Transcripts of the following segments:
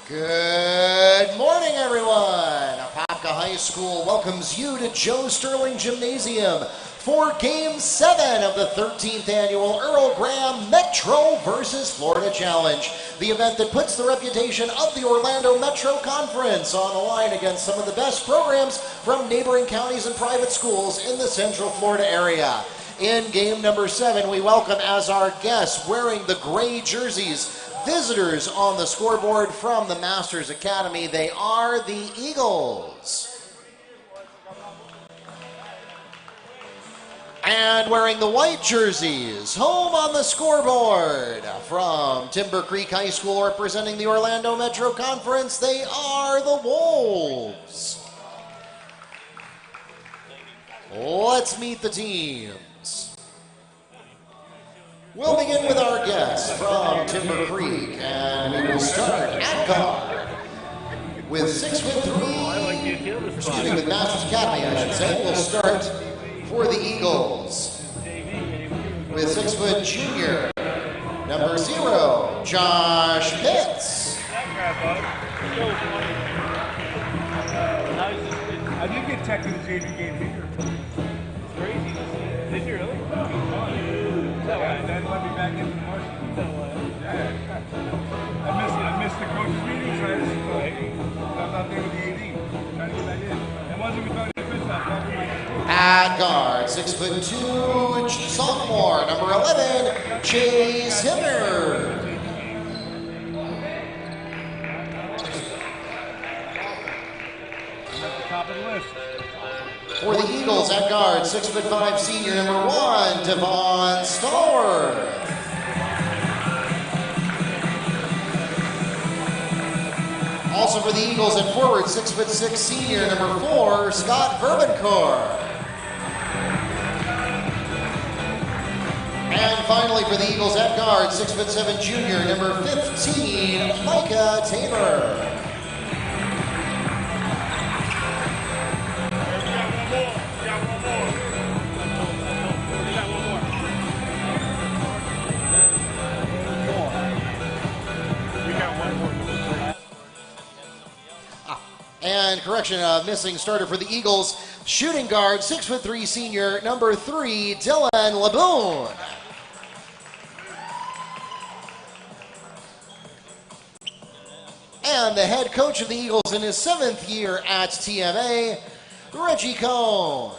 Good morning, everyone. Apopka High School welcomes you to Joe Sterling Gymnasium for Game 7 of the 13th Annual Earl Graham Metro versus Florida Challenge, the event that puts the reputation of the Orlando Metro Conference on the line against some of the best programs from neighboring counties and private schools in the Central Florida area. In game number 7, we welcome as our guests, wearing the gray jerseys, visitors on the scoreboard from the Masters Academy. They are the Eagles. And wearing the white jerseys, home on the scoreboard from Timber Creek High School, representing the Orlando Metro Conference, they are the Wolves. Let's meet the teams. We'll begin with our guests from Timber Creek, and we will start at guard with 6'3", with Masters Academy, I should say. We'll start for the Eagles with 6 foot junior, number 0, Josh Pitts. I did get tech in the JV game here. It's crazy. Did you really? That let me back into the market. I missed the coach's meeting, so I had to I'm not there with the AD. Trying to get back in. And once we talking to Chris, at guard, 6'2", sophomore, number 11, Chase Hibbert. at the top of the list. For the Eagles at guard, 6'5", senior, number 1, Devon Stallworth. Also for the Eagles at forward, 6'6", senior, number 4, Scott Verbencourt. And finally for the Eagles at guard, 6'7", junior, number 15, Micah Taylor. And correction, missing starter for the Eagles, shooting guard, 6'3", senior, number 3, Dylan LeBoon. And the head coach of the Eagles in his 7th year at TMA, Reggie Cohn.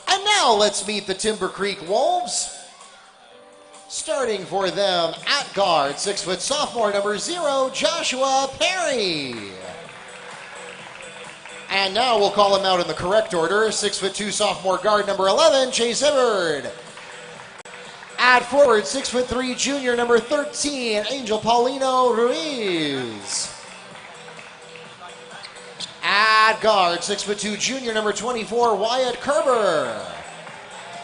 And now let's meet the Timber Creek Wolves. Starting for them at guard, 6 foot sophomore, number 0, Joshua Perry. And now we'll call him out in the correct order, 6'2", sophomore guard, number 11, Chase Hibbert. At forward, 6'3", junior, number 13, Angel Paulino Ruiz. At guard, 6'2", junior, number 24, Wyatt Kerber.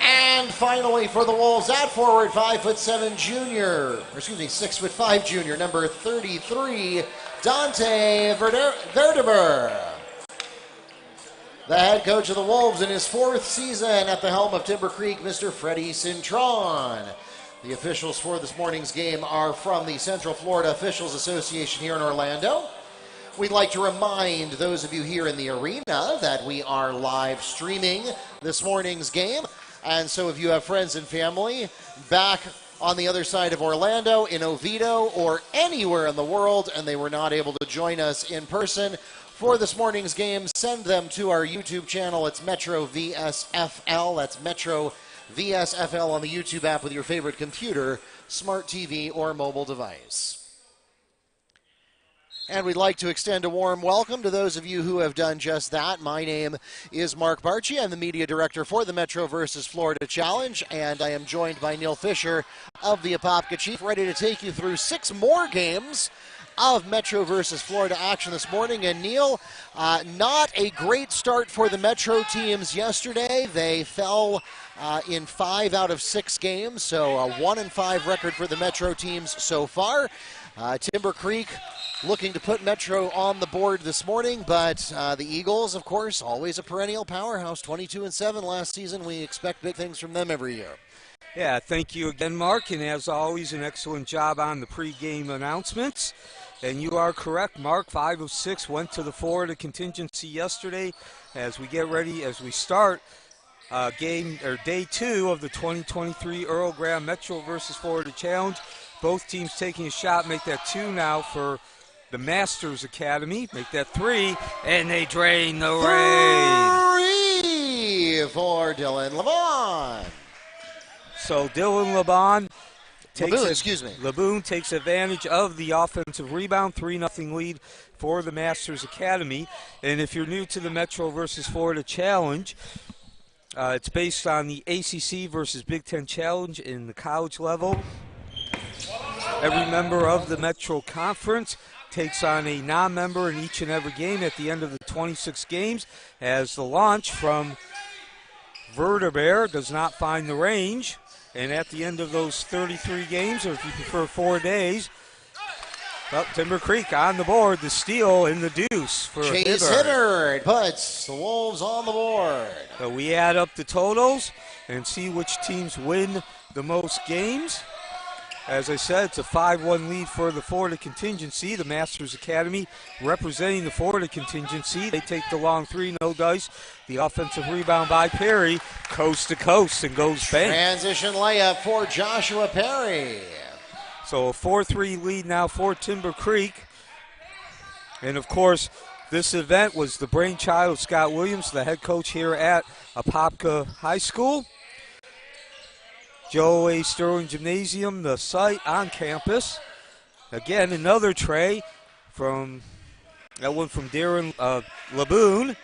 And finally for the Wolves at forward, 5'7", junior, or excuse me, 6'5", junior, number 33, Dante Verdeber. The head coach of the Wolves in his 4th season at the helm of Timber Creek, Mr. Freddie Cintron. The officials for this morning's game are from the Central Florida Officials Association here in Orlando. We'd like to remind those of you here in the arena that we are live streaming this morning's game. And so if you have friends and family back on the other side of Orlando, in Oviedo, or anywhere in the world, and they were not able to join us in person for this morning's game, send them to our YouTube channel. It's Metro VSFL. That's Metro VSFL on the YouTube app with your favorite computer, smart TV, or mobile device. And we'd like to extend a warm welcome to those of you who have done just that. My name is Mark Barchi. I'm the media director for the Metro versus Florida Challenge, and I am joined by Neil Fisher of the Apopka Chief, ready to take you through 6 more games of Metro versus Florida action this morning. And Neil, not a great start for the Metro teams yesterday. They fell in 5 out of 6 games, so a 1-5 record for the Metro teams so far. Timber Creek looking to put Metro on the board this morning, but the Eagles, of course, always a perennial powerhouse, 22-7 last season. We expect big things from them every year. Yeah, thank you again, Mark, and as always, an excellent job on the pregame announcements. And you are correct, Mark, 5 of 6 went to the Florida contingency yesterday. As we start day 2 of the 2023 Earl Graham Metro versus Florida Challenge. Both teams taking a shot, make that 2 now for the Masters Academy. Make that 3, and they drain the rain. 3 for Dylan Levon. So Dylan Levon Laboon takes advantage of the offensive rebound, 3-0 lead for the Masters Academy. And if you're new to the Metro versus Florida Challenge, it's based on the ACC versus Big Ten Challenge in the college level. Every member of the Metro Conference takes on a non-member in each and every game at the end of the 26 games, as the launch from Vertebrate does not find the range. And at the end of those 33 games, or if you prefer 4 days, Timber Creek on the board, the steal in the deuce for Chase Hibbard puts the Wolves on the board. So we add up the totals and see which teams win the most games. As I said, it's a 5-1 lead for the Florida contingency. The Masters Academy representing the Florida contingency. They take the long 3, no dice. The offensive rebound by Perry, coast to coast, and goes bang. Transition layup for Joshua Perry. So a 4-3 lead now for Timber Creek. And of course, this event was the brainchild of Scott Williams, the head coach here at Apopka High School. Joe A. Sterling Gymnasium, the site on campus. Again, another tray from Darren Laboon.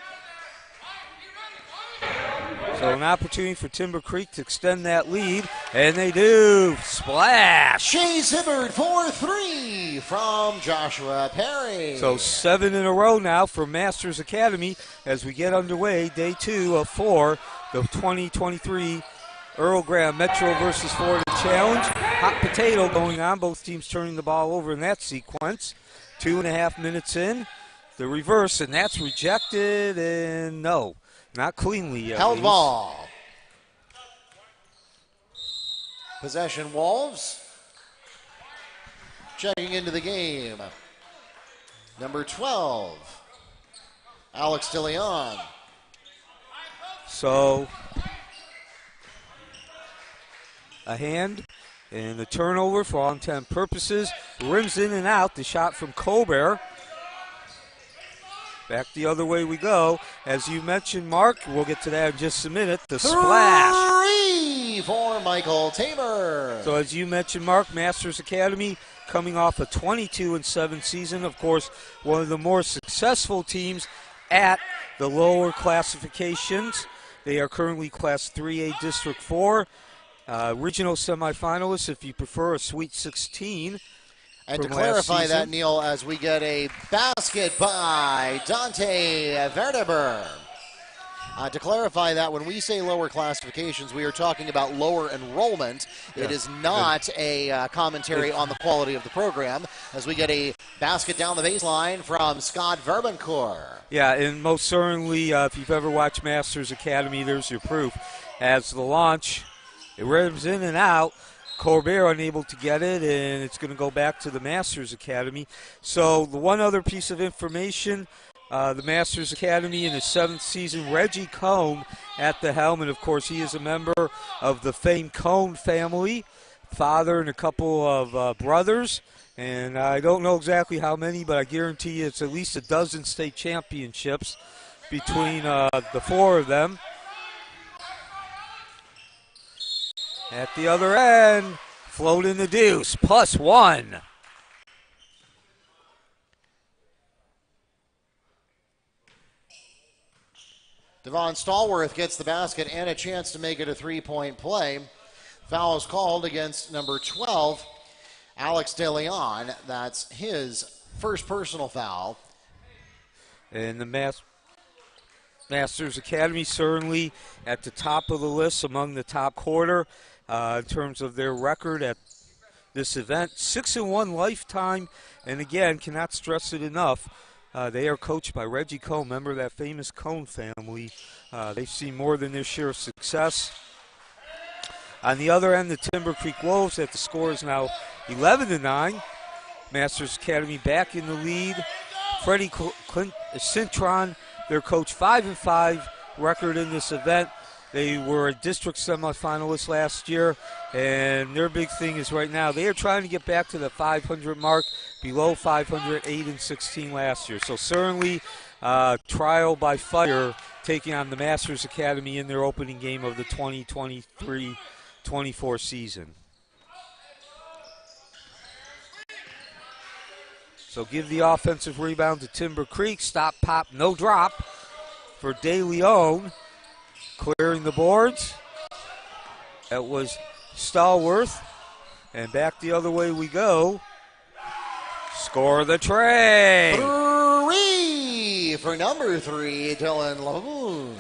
So an opportunity for Timber Creek to extend that lead, and they do. Splash! Chase Hibbard for 3 from Joshua Perry. So 7 in a row now for Masters Academy as we get underway, day 2 of 4, the 2023 Earl Graham Metro versus Florida Challenge. Hot potato going on, both teams turning the ball over in that sequence. 2.5 minutes in, the reverse, and that's rejected, and no, not cleanly. Held ball. Possession Wolves. Checking into the game. Number 12, Alex DeLeon. So a hand and the turnover for all intent and purposes. Rims in and out. The shot from Colbert. Back the other way we go. As you mentioned, Mark, we'll get to that in just a minute. The splash. 3 for Michael Tamer. So as you mentioned, Mark, Masters Academy coming off a 22-7 season. Of course, one of the more successful teams at the lower classifications. They are currently Class 3A District 4. Regional semifinalists, if you prefer, a Sweet 16. And to clarify that, Neil, as we get a basket by Dante Verdeber. To clarify that, when we say lower classifications, we are talking about lower enrollment. Yeah. It is not a commentary on the quality of the program, as we get a basket down the baseline from Scott Verbencourt. Yeah, and most certainly, if you've ever watched Masters Academy, there's your proof. As the launch, it rims in and out. Colbert unable to get it, and it's going to go back to the Masters Academy. So the one other piece of information, the Masters Academy in his 7th season, Reggie Cohn at the helm, and of course he is a member of the famed Cohn family, father and a couple of brothers, and I don't know exactly how many, but I guarantee you it's at least a dozen state championships between the 4 of them. At the other end, float in the deuce, +1. Devon Stallworth gets the basket and a chance to make it a 3-point play. Foul is called against number 12, Alex DeLeon. That's his first personal foul. And the Masters Academy certainly at the top of the list among the top quarter in terms of their record at this event. 6-1 lifetime, and again, cannot stress it enough. They are coached by Reggie Cohn, member of that famous Cohn family. They've seen more than their share of success. On the other end, the Timber Creek Wolves, that the score is now 11-9. Masters Academy back in the lead. Freddie Cintron, their coach, 5-5 record in this event. They were a district semifinalist last year, and their big thing is right now they are trying to get back to the 500 mark, below 500, 8-16 last year. So certainly trial by fire, taking on the Masters Academy in their opening game of the 2023-24 season. So give the offensive rebound to Timber Creek. Stop, pop, no drop for De Leon. Clearing the boards. That was Stallworth. And back the other way we go. Score the tray. 3 for number 3, Dylan Lavoon.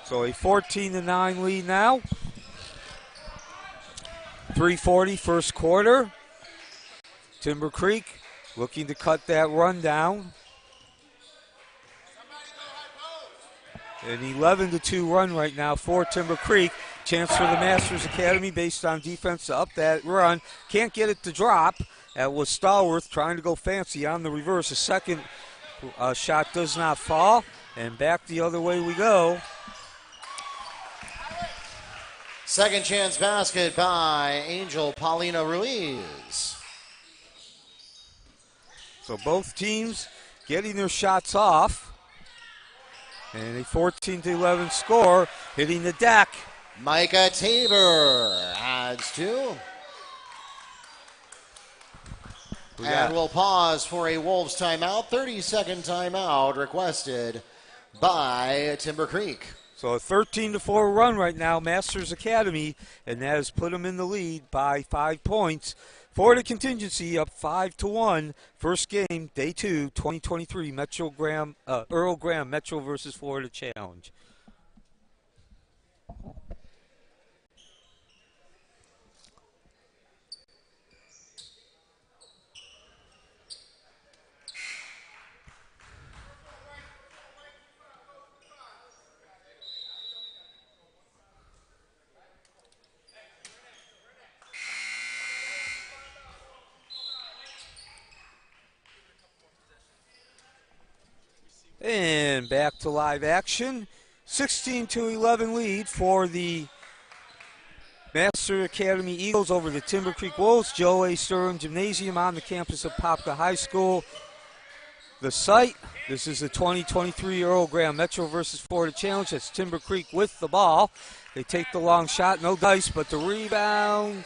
So a 14-9 lead now. 3:40 first quarter. Timber Creek looking to cut that run down. An 11-2 run right now for Timber Creek. Chance for the Masters Academy based on defense to up that run. Can't get it to drop. That was Stallworth trying to go fancy on the reverse. The second shot does not fall. And back the other way we go. Second chance basket by Angel Paulina Ruiz. So both teams getting their shots off. And a 14-11 score, hitting the deck. Micah Tabor adds 2. And we'll pause for a Wolves timeout. 30-second timeout requested by Timber Creek. So a 13-4 run right now, Masters Academy, and that has put them in the lead by 5 points. Florida Contingency up 5-1. First game, day 2, 2023 Earl Graham Metro versus Florida Challenge. And back to live action. 16-11 lead for the Master Academy Eagles over the Timber Creek Wolves. Joe A. Sturm Gymnasium on the campus of Popka High School. The site, this is the 2023 Earl Graham Metro versus Florida Challenge. That's Timber Creek with the ball. They take the long shot, no dice, but the rebound,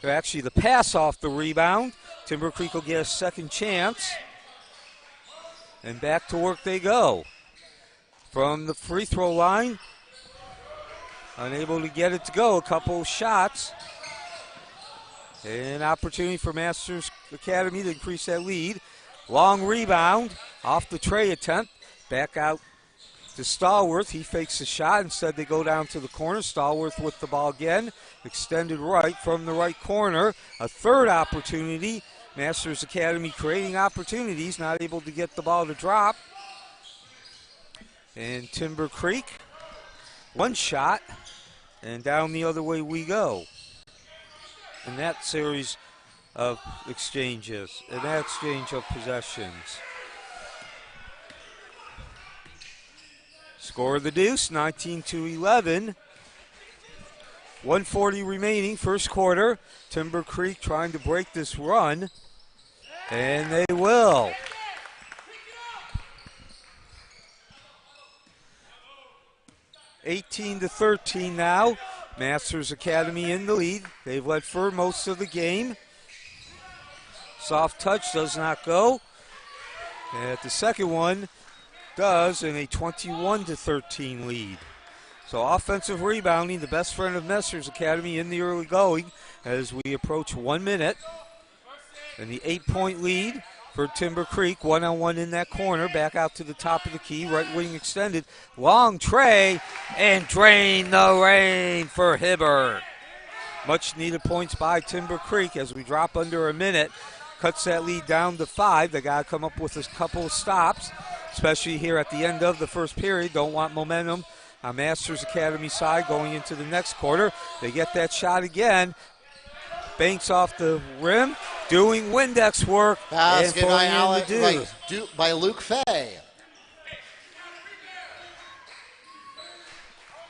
or actually the pass off the rebound. Timber Creek will get a second chance. And back to work they go. From the free throw line, unable to get it to go. A couple shots. An opportunity for Masters Academy to increase that lead. Long rebound off the tray attempt. Back out to Stallworth. He fakes the shot. Instead they go down to the corner. Stallworth with the ball again. Extended right from the right corner. A third opportunity. Masters Academy creating opportunities, not able to get the ball to drop. And Timber Creek, one shot, and down the other way we go. In that series of exchanges, in that exchange of possessions. Score of the deuce, 19-11. 1:40 remaining, first quarter. Timber Creek trying to break this run, and they will. (18-13) now. Masters Academy in the lead. They've led for most of the game. Soft touch does not go. And the second one does in a 21-13 lead. So offensive rebounding, the best friend of Masters Academy in the early going as we approach 1 minute. And the 8-point lead for Timber Creek. One-on-one in that corner. Back out to the top of the key. Right wing extended. Long tray. And drain the rain for Hibbert. Much needed points by Timber Creek as we drop under a minute. Cuts that lead down to 5. They got to come up with a couple of stops, especially here at the end of the first period. Don't want momentum on Masters Academy side going into the next quarter. They get that shot again. Banks off the rim, doing Windex work. Basket and by Luke Fay.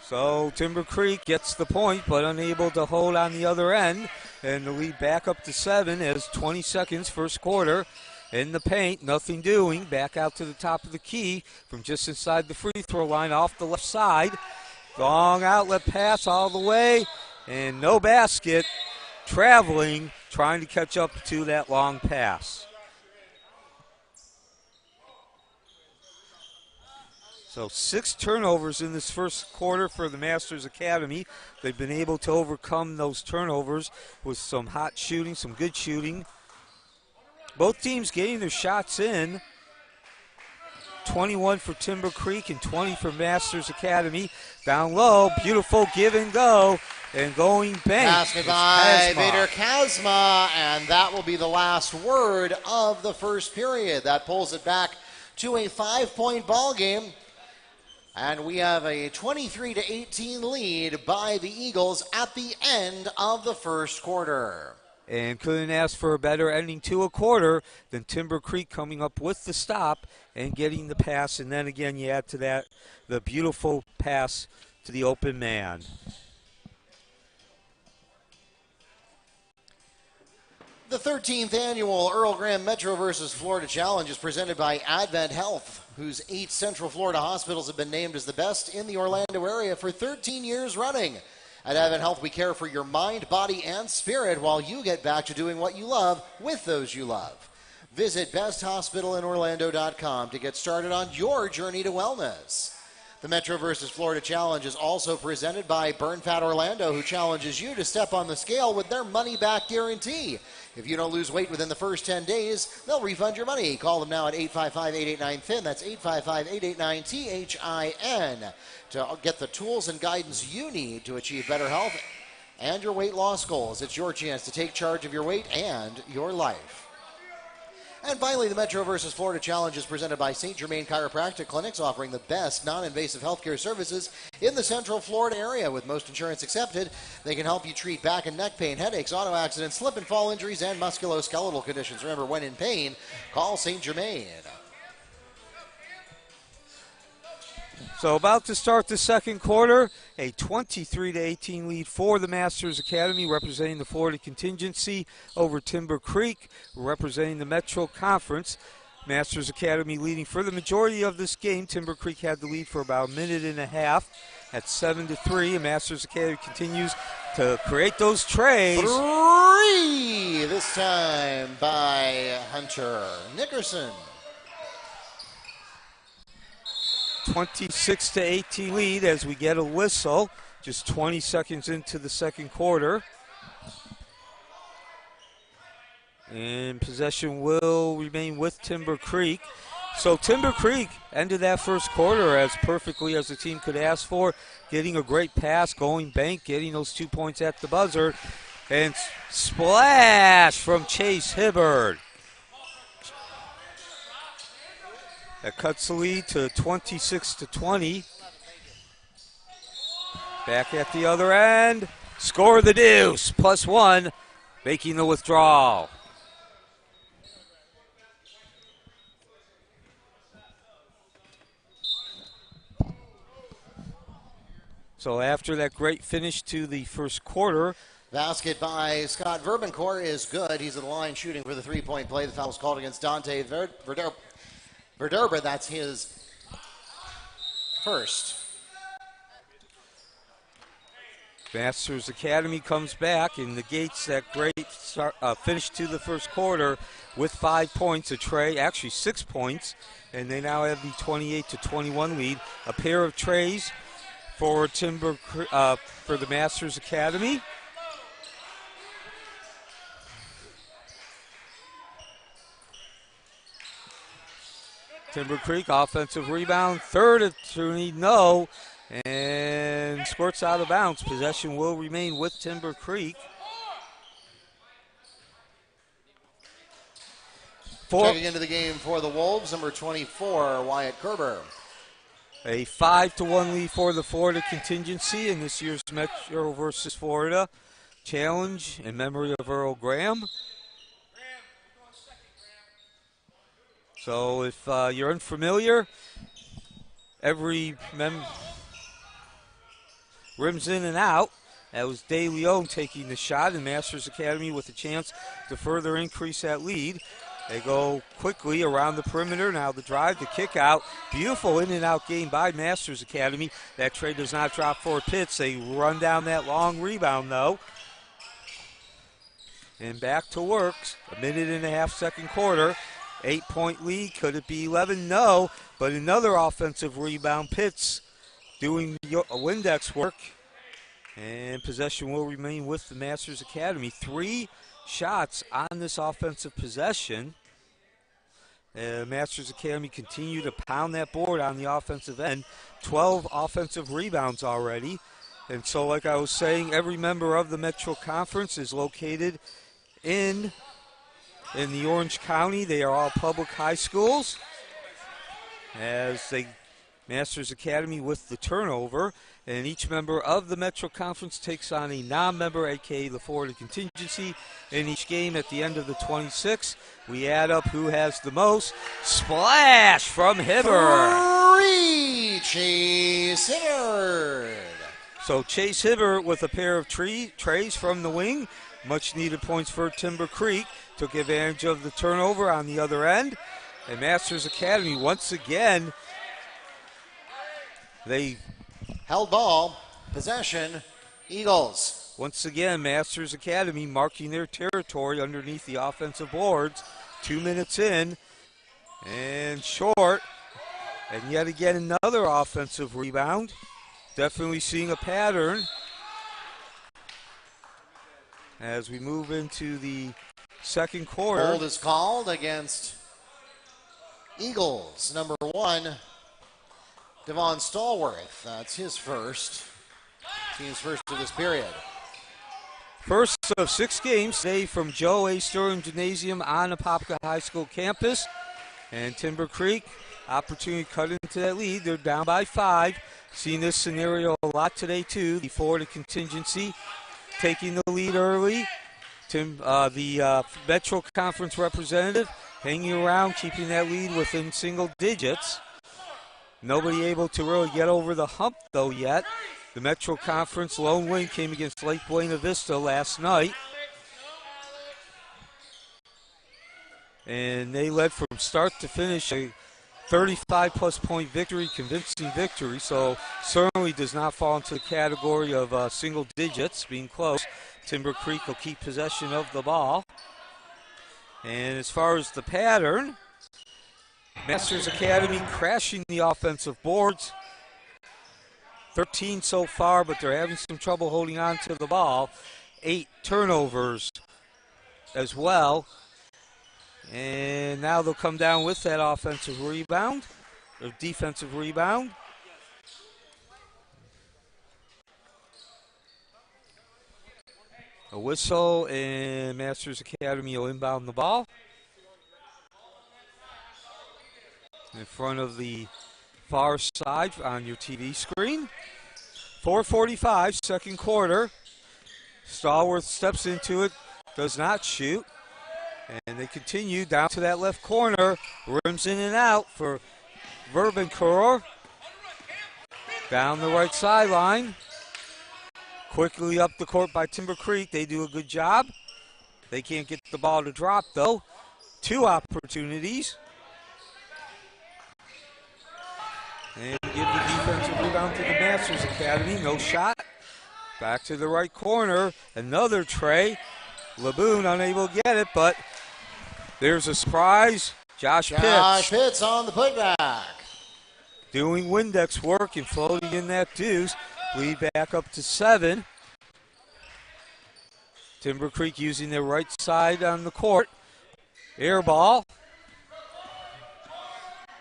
So Timber Creek gets the point, but unable to hold on the other end. And the lead back up to 7 as 20 seconds, first quarter. In the paint, nothing doing. Back out to the top of the key from just inside the free throw line off the left side. Long outlet pass all the way, and no basket. Traveling, trying to catch up to that long pass. So 6 turnovers in this first quarter for the Masters Academy. They've been able to overcome those turnovers with some hot shooting, some good shooting. Both teams getting their shots in. 21 for Timber Creek and 20 for Masters Academy. Down low, beautiful give and go. And going bank. Basket by Vader Kazma, and that will be the last word of the first period. That pulls it back to a 5-point ball game. And we have a 23-18 lead by the Eagles at the end of the first quarter. And couldn't ask for a better ending to a quarter than Timber Creek coming up with the stop and getting the pass. And then again, you add to that the beautiful pass to the open man. The 13th annual Earl Graham Metro versus Florida Challenge is presented by Advent Health, whose 8 Central Florida hospitals have been named as the best in the Orlando area for 13 years running. At Advent Health, we care for your mind, body, and spirit while you get back to doing what you love with those you love. Visit besthospitalinorlando.com to get started on your journey to wellness. The Metro versus Florida Challenge is also presented by Burn Fat Orlando, who challenges you to step on the scale with their money-back guarantee. If you don't lose weight within the first 10 days, they'll refund your money. Call them now at 855-889-THIN. That's 855-889-THIN to get the tools and guidance you need to achieve better health and your weight loss goals. It's your chance to take charge of your weight and your life. And finally, the Metro versus Florida Challenge is presented by St. Germain Chiropractic Clinics, offering the best non-invasive healthcare services in the Central Florida area. With most insurance accepted, they can help you treat back and neck pain, headaches, auto accidents, slip and fall injuries, and musculoskeletal conditions. Remember, when in pain, call St. Germain. So about to start the second quarter, a 23-18 lead for the Masters Academy, representing the Florida contingency over Timber Creek, representing the Metro Conference. Masters Academy leading for the majority of this game. Timber Creek had the lead for about a minute and a half at 7-3, and Masters Academy continues to create those trays. 3 this time by Hunter Nickerson. 26-18 lead as we get a whistle just 20 seconds into the second quarter. And possession will remain with Timber Creek. So Timber Creek ended that first quarter as perfectly as the team could ask for, getting a great pass, going bank, getting those 2 points at the buzzer. And splash from Chase Hibbert. That cuts the lead to 26-20. Back at the other end. Score the deuce. +1, making the withdrawal. So after that great finish to the first quarter. Basket by Scott Verbancourt is good. He's at the line shooting for the three-point play. The foul was called against Dante Verdurba, that's his first. Masters Academy comes back and negates that great finish to the first quarter with 5 points. A tray, actually 6 points, and they now have the 28-21 lead. A pair of trays for for the Masters Academy. Timber Creek offensive rebound, third opportunity, no, and squirts out of bounds. Possession will remain with Timber Creek. Checking into the game for the Wolves, number 24, Wyatt Kerber. A 5-1 lead for the Florida contingency in this year's Metro versus Florida Challenge in memory of Earl Graham. So if you're unfamiliar, every rims in and out. That was De Leon taking the shot, and Masters Academy with a chance to further increase that lead. They go quickly around the perimeter. Now the drive, the kick out. Beautiful in and out game by Masters Academy. That trade does not drop for Pitts. They run down that long rebound though. And back to work. A minute and a half, second quarter. 8-point lead. Could it be 11? No. But another offensive rebound. Pitts doing Windex work. And possession will remain with the Masters Academy. 3 shots on this offensive possession. Masters Academy continue to pound that board on the offensive end. 12 offensive rebounds already. And so, like I was saying, every member of the Metro Conference is located in the Orange County. They are all public high schools. As they Masters Academy with the turnover. And each member of the Metro Conference takes on a non-member, a.k.a. the Florida contingency. In each game at the end of the 26, we add up who has the most. Splash from Hibbert. 3, Chase Hibbert. So Chase Hibbert with a pair of trays from the wing. Much needed points for Timber Creek. Took advantage of the turnover on the other end. And Masters Academy once again, they held ball, possession, Eagles. Once again, Masters Academy marking their territory underneath the offensive boards. 2 minutes in, and short. And yet again, another offensive rebound. Definitely seeing a pattern as we move into the second quarter. Hold is called against Eagles. Number 1, Devon Stallworth. That's his first. Team's first of this period. First of 6 games today from Joe A. Sturm Gymnasium on the Apopka High School campus. And Timber Creek, opportunity to cut into that lead. They're down by 5. Seen this scenario a lot today too. The Florida contingency taking the lead early. The Metro Conference representative hanging around, keeping that lead within single digits. Nobody able to really get over the hump, though, yet. The Metro Conference lone win came against Lake Buena Vista last night. And they led from start to finish a 35-plus point victory, convincing victory. So certainly does not fall into the category of single digits, being close. Timber Creek will keep possession of the ball. And as far as the pattern, Masters Academy crashing the offensive boards. 13 so far, but they're having some trouble holding on to the ball. 8 turnovers as well. And now they'll come down with that offensive rebound, or defensive rebound. A whistle, and Masters Academy will inbound the ball. In front of the far side on your TV screen. 4:45, second quarter. Stallworth steps into it, does not shoot. And they continue down to that left corner. Rims in and out for Verbencourt. Down the right sideline. Quickly up the court by Timber Creek. They do a good job. They can't get the ball to drop, though. 2 opportunities. And give the defensive rebound to the Masters Academy. No shot. Back to the right corner. Another tray. Laboon unable to get it, but there's a surprise. Josh Pitts on the putback. Doing Windex work and floating in that deuce. Lead back up to 7. Timber Creek using their right side on the court. Air ball.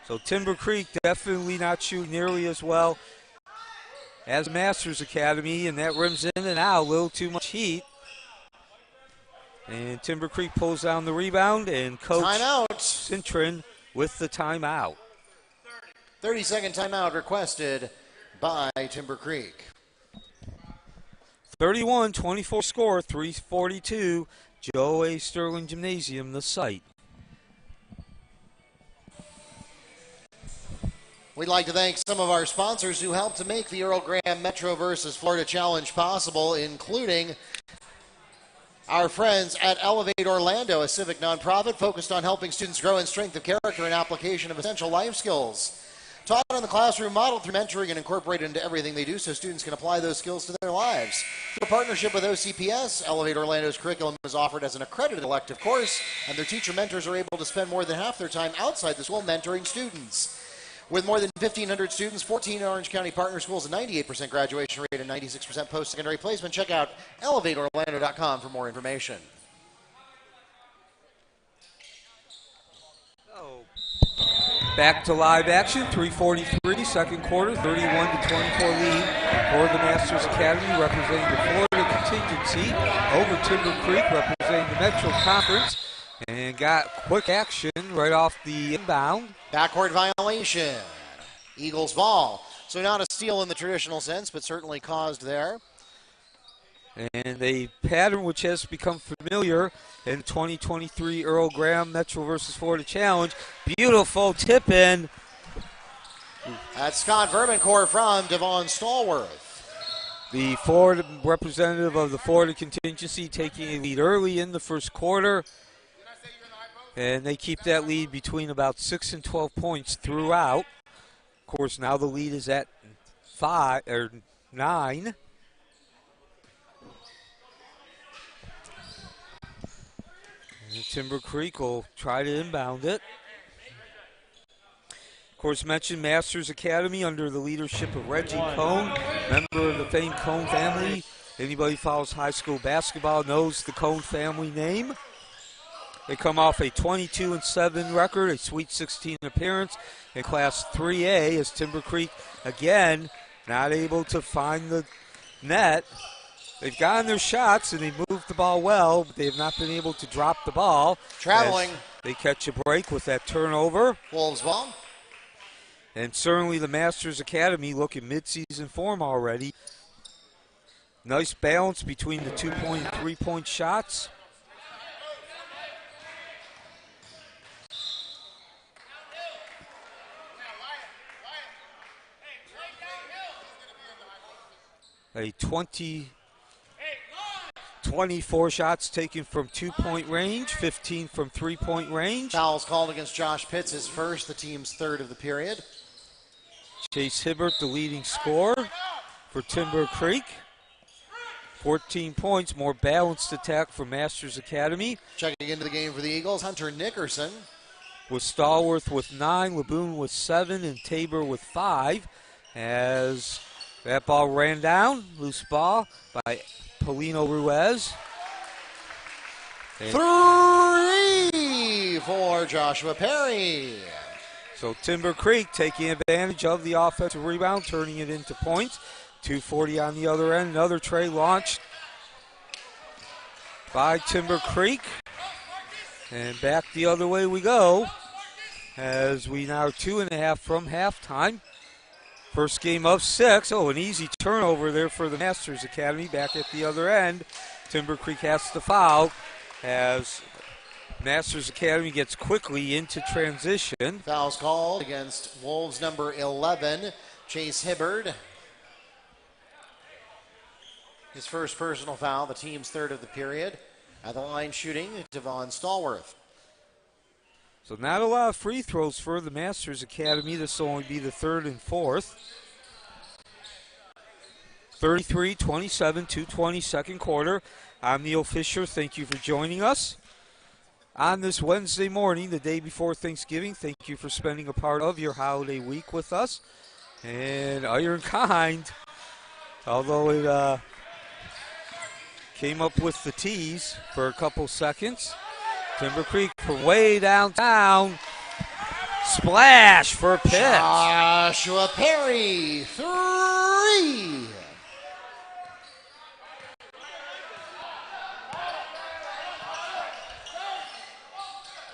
So Timber Creek definitely not shooting nearly as well as Masters Academy, and that rims in and out, a little too much heat. And Timber Creek pulls down the rebound, and Coach Timeout. Cintron with the timeout. 30-second timeout requested by Timber Creek. 31-24 score, 3:42. Joe A. Sterling Gymnasium, the site. We'd like to thank some of our sponsors who helped to make the Earl Graham Metro versus Florida Challenge possible, including our friends at Elevate Orlando, a civic nonprofit focused on helping students grow in strength of character and application of essential life skills. Taught in the classroom, modeled through mentoring, and incorporated into everything they do so students can apply those skills to their lives. Through a partnership with OCPS, Elevate Orlando's curriculum is offered as an accredited elective course, and their teacher mentors are able to spend more than half their time outside the school mentoring students. With more than 1,500 students, 14 Orange County partner schools, a 98% graduation rate, and 96% post-secondary placement, check out elevateorlando.com for more information. Back to live action, 3:43, second quarter, 31-24 lead for the Masters Academy, representing the Florida contingency over Timber Creek, representing the Metro Conference, and got quick action right off the inbound. Backcourt violation. Eagles ball. So not a steal in the traditional sense, but certainly caused there. And a pattern which has become familiar in 2023 Earl Graham Metro versus Florida Challenge. Beautiful tip in. That's Scott Vermancourt from Devon Stallworth. The Florida representative of the Florida contingency taking a lead early in the first quarter. And they keep that lead between about 6 and 12 points throughout. Of course, now the lead is at 9. And Timber Creek will try to inbound it. Of course, mentioned Masters Academy under the leadership of Reggie Cohn, member of the famed Cohn family. Anybody who follows high school basketball knows the Cohn family name. They come off a 22-7 record, a Sweet 16 appearance in Class 3A as Timber Creek, again, not able to find the net. They've gotten their shots and they've moved the ball well, but they have not been able to drop the ball. Traveling. They catch a break with that turnover. Wolves ball. And certainly the Masters Academy looking mid-season form already. Nice balance between the 2-point and 3-point shots. A 24 shots taken from 2-point range, 15 from 3-point range. Fouls called against Josh Pitts, his first, the team's third of the period. Chase Hibbert, the leading scorer for Timber Creek. 14 points, more balanced attack for Masters Academy. Checking into the game for the Eagles, Hunter Nickerson. With Stallworth with 9, Laboon with 7, and Tabor with 5. As that ball ran down, loose ball by Paulino Ruiz. 3 for Joshua Perry. So Timber Creek taking advantage of the offensive rebound, turning it into points. 2:40 on the other end. Another tray launched by Timber Creek. And back the other way we go as we now are 2.5 from halftime. First game of 6. Oh, an easy turnover there for the Masters Academy back at the other end. Timber Creek has to foul as Masters Academy gets quickly into transition. Fouls called against Wolves number 11, Chase Hibbard. His first personal foul, the team's third of the period. At the line shooting, Devon Stallworth. So not a lot of free throws for the Masters Academy. This will only be the third and fourth. 33-27, 2:20 second quarter. I'm Neil Fisher. Thank you for joining us on this Wednesday morning, the day before Thanksgiving. Thank you for spending a part of your holiday week with us. And Iron Kind, although it came up with the tees for a couple seconds. Timber Creek from way downtown. Splash for Pitt. Joshua Perry, 3.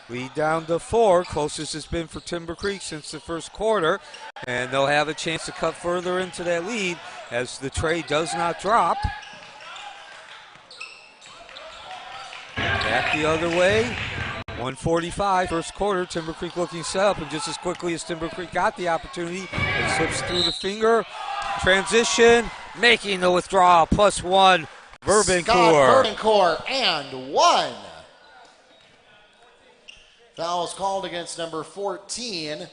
Lead down to 4. Closest it's been for Timber Creek since the first quarter. And they'll have a chance to cut further into that lead as the tray does not drop. Back the other way. 1:45, first quarter. Timber Creek looking set up, and just as quickly as Timber Creek got the opportunity, it slips through the finger. Transition, making the withdrawal. +1, Verbancourt. Scott Verbancourt, and 1. Fouls called against number 14.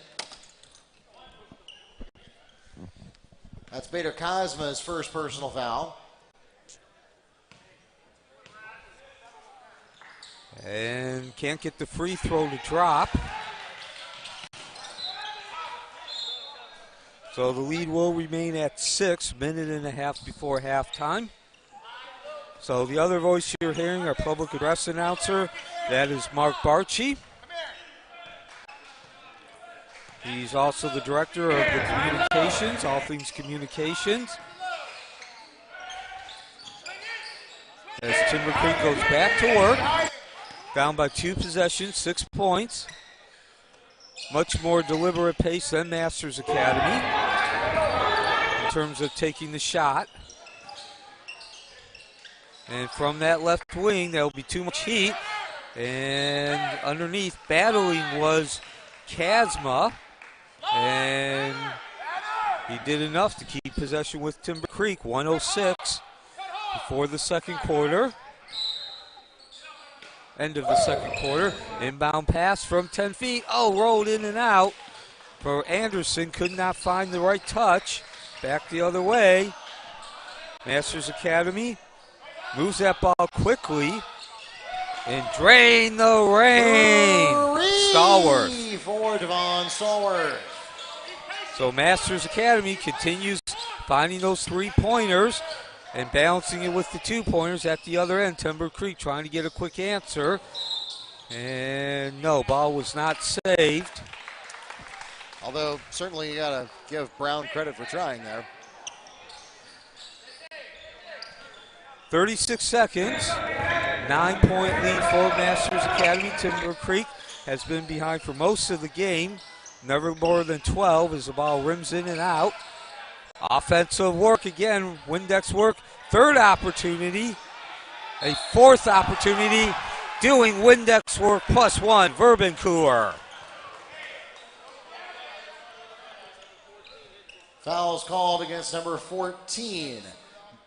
That's Bader Cosma's first personal foul. And can't get the free throw to drop. So the lead will remain at 6, minute and a half before halftime. So the other voice you're hearing, our public address announcer, that is Mark Barchi. He's also the director of the communications, all things communications. As Timber Creek goes back to work, down by 2 possessions, 6 points. Much more deliberate pace than Masters Academy in terms of taking the shot. And from that left wing, there will be too much heat. And underneath, battling was Casma. And he did enough to keep possession with Timber Creek. 1:06 before the second quarter. End of the second quarter. Inbound pass from 10 feet. Oh, rolled in and out for Anderson. Could not find the right touch. Back the other way. Masters Academy moves that ball quickly and drain the rain. Stallworth. For Devon Stallworth. So Masters Academy continues finding those 3-pointers and balancing it with the 2-pointers at the other end. Timber Creek trying to get a quick answer. And no, ball was not saved. Although, certainly you got to give Brown credit for trying there. 36 seconds. 9-point lead for Masters Academy. Timber Creek has been behind for most of the game. Never more than 12 as the ball rims in and out. Offensive work again, Windex work. Third opportunity, a fourth opportunity, doing Windex work +1, Verbancourt. Fouls called against number 14.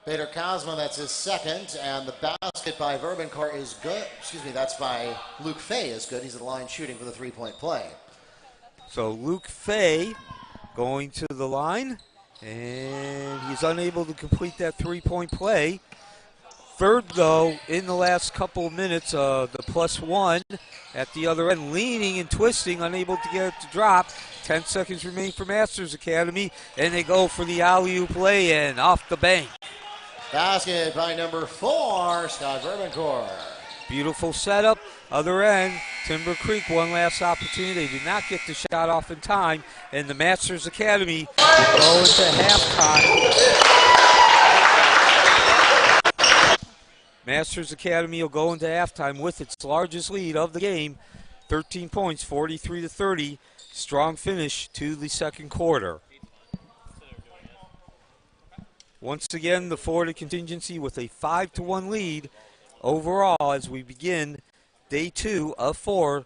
Bader Cosma, that's his second, and the basket by Verbancourt is good. Excuse me, that's by Luke Fay is good. He's at the line shooting for the 3-point play. So Luke Fay going to the line. And he's unable to complete that 3-point play. Third, though, in the last couple of minutes, the +1 at the other end, leaning and twisting, unable to get it to drop. 10 seconds remain for Masters Academy, and they go for the alley-oop lay-in off the bank. Basket by number 4, Scott Verbancourt. Beautiful setup. Other end, Timber Creek, one last opportunity. They did not get the shot off in time, and the Masters Academy will go into halftime. Masters Academy will go into halftime with its largest lead of the game, 13 points, 43-30. Strong finish to the second quarter. Once again, the Florida contingency with a 5-1 lead overall as we begin day 2 of 4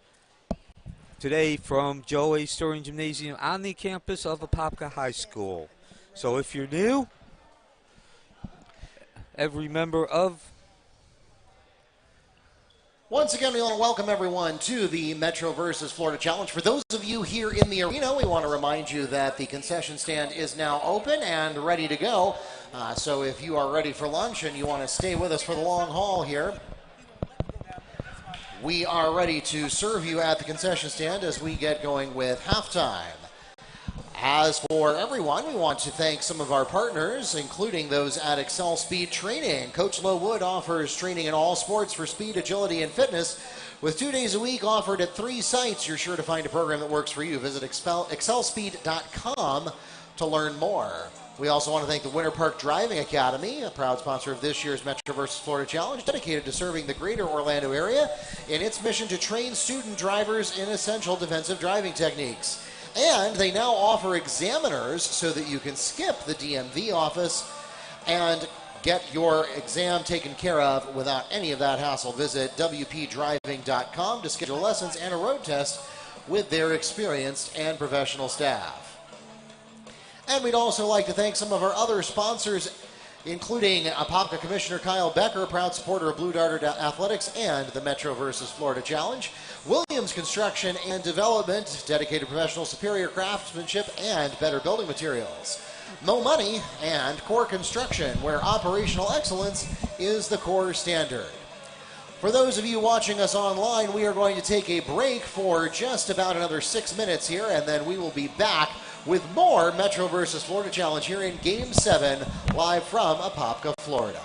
today from Joe A. Sterling Gymnasium on the campus of Apopka High School. So if you're new, every member of... Once again, we want to welcome everyone to the Metro versus Florida Challenge. For those of you here in the arena, we want to remind you that the concession stand is now open and ready to go. So if you are ready for lunch and you want to stay with us for the long haul here, we are ready to serve you at the concession stand as we get going with halftime. As for everyone, we want to thank some of our partners, including those at Excel Speed Training. Coach Lowood offers training in all sports for speed, agility, and fitness With 2 days a week offered at 3 sites, you're sure to find a program that works for you. Visit excelspeed.com to learn more. We also want to thank the Winter Park Driving Academy, a proud sponsor of this year's Metro vs. Florida Challenge, dedicated to serving the greater Orlando area in its mission to train student drivers in essential defensive driving techniques. And they now offer examiners so that you can skip the DMV office and get your exam taken care of without any of that hassle. Visit WPDriving.com to schedule lessons and a road test with their experienced and professional staff. And we'd also like to thank some of our other sponsors, including Apopka Commissioner Kyle Becker, proud supporter of Blue Darter Athletics and the Metro vs. Florida Challenge. Williams Construction and Development, dedicated professional superior craftsmanship and better building materials. Mo Money and Core Construction, where operational excellence is the core standard. For those of you watching us online, we are going to take a break for just about another 6 minutes here, and then we will be back with more Metro vs. Florida Challenge here in Game 7, live from Apopka, Florida.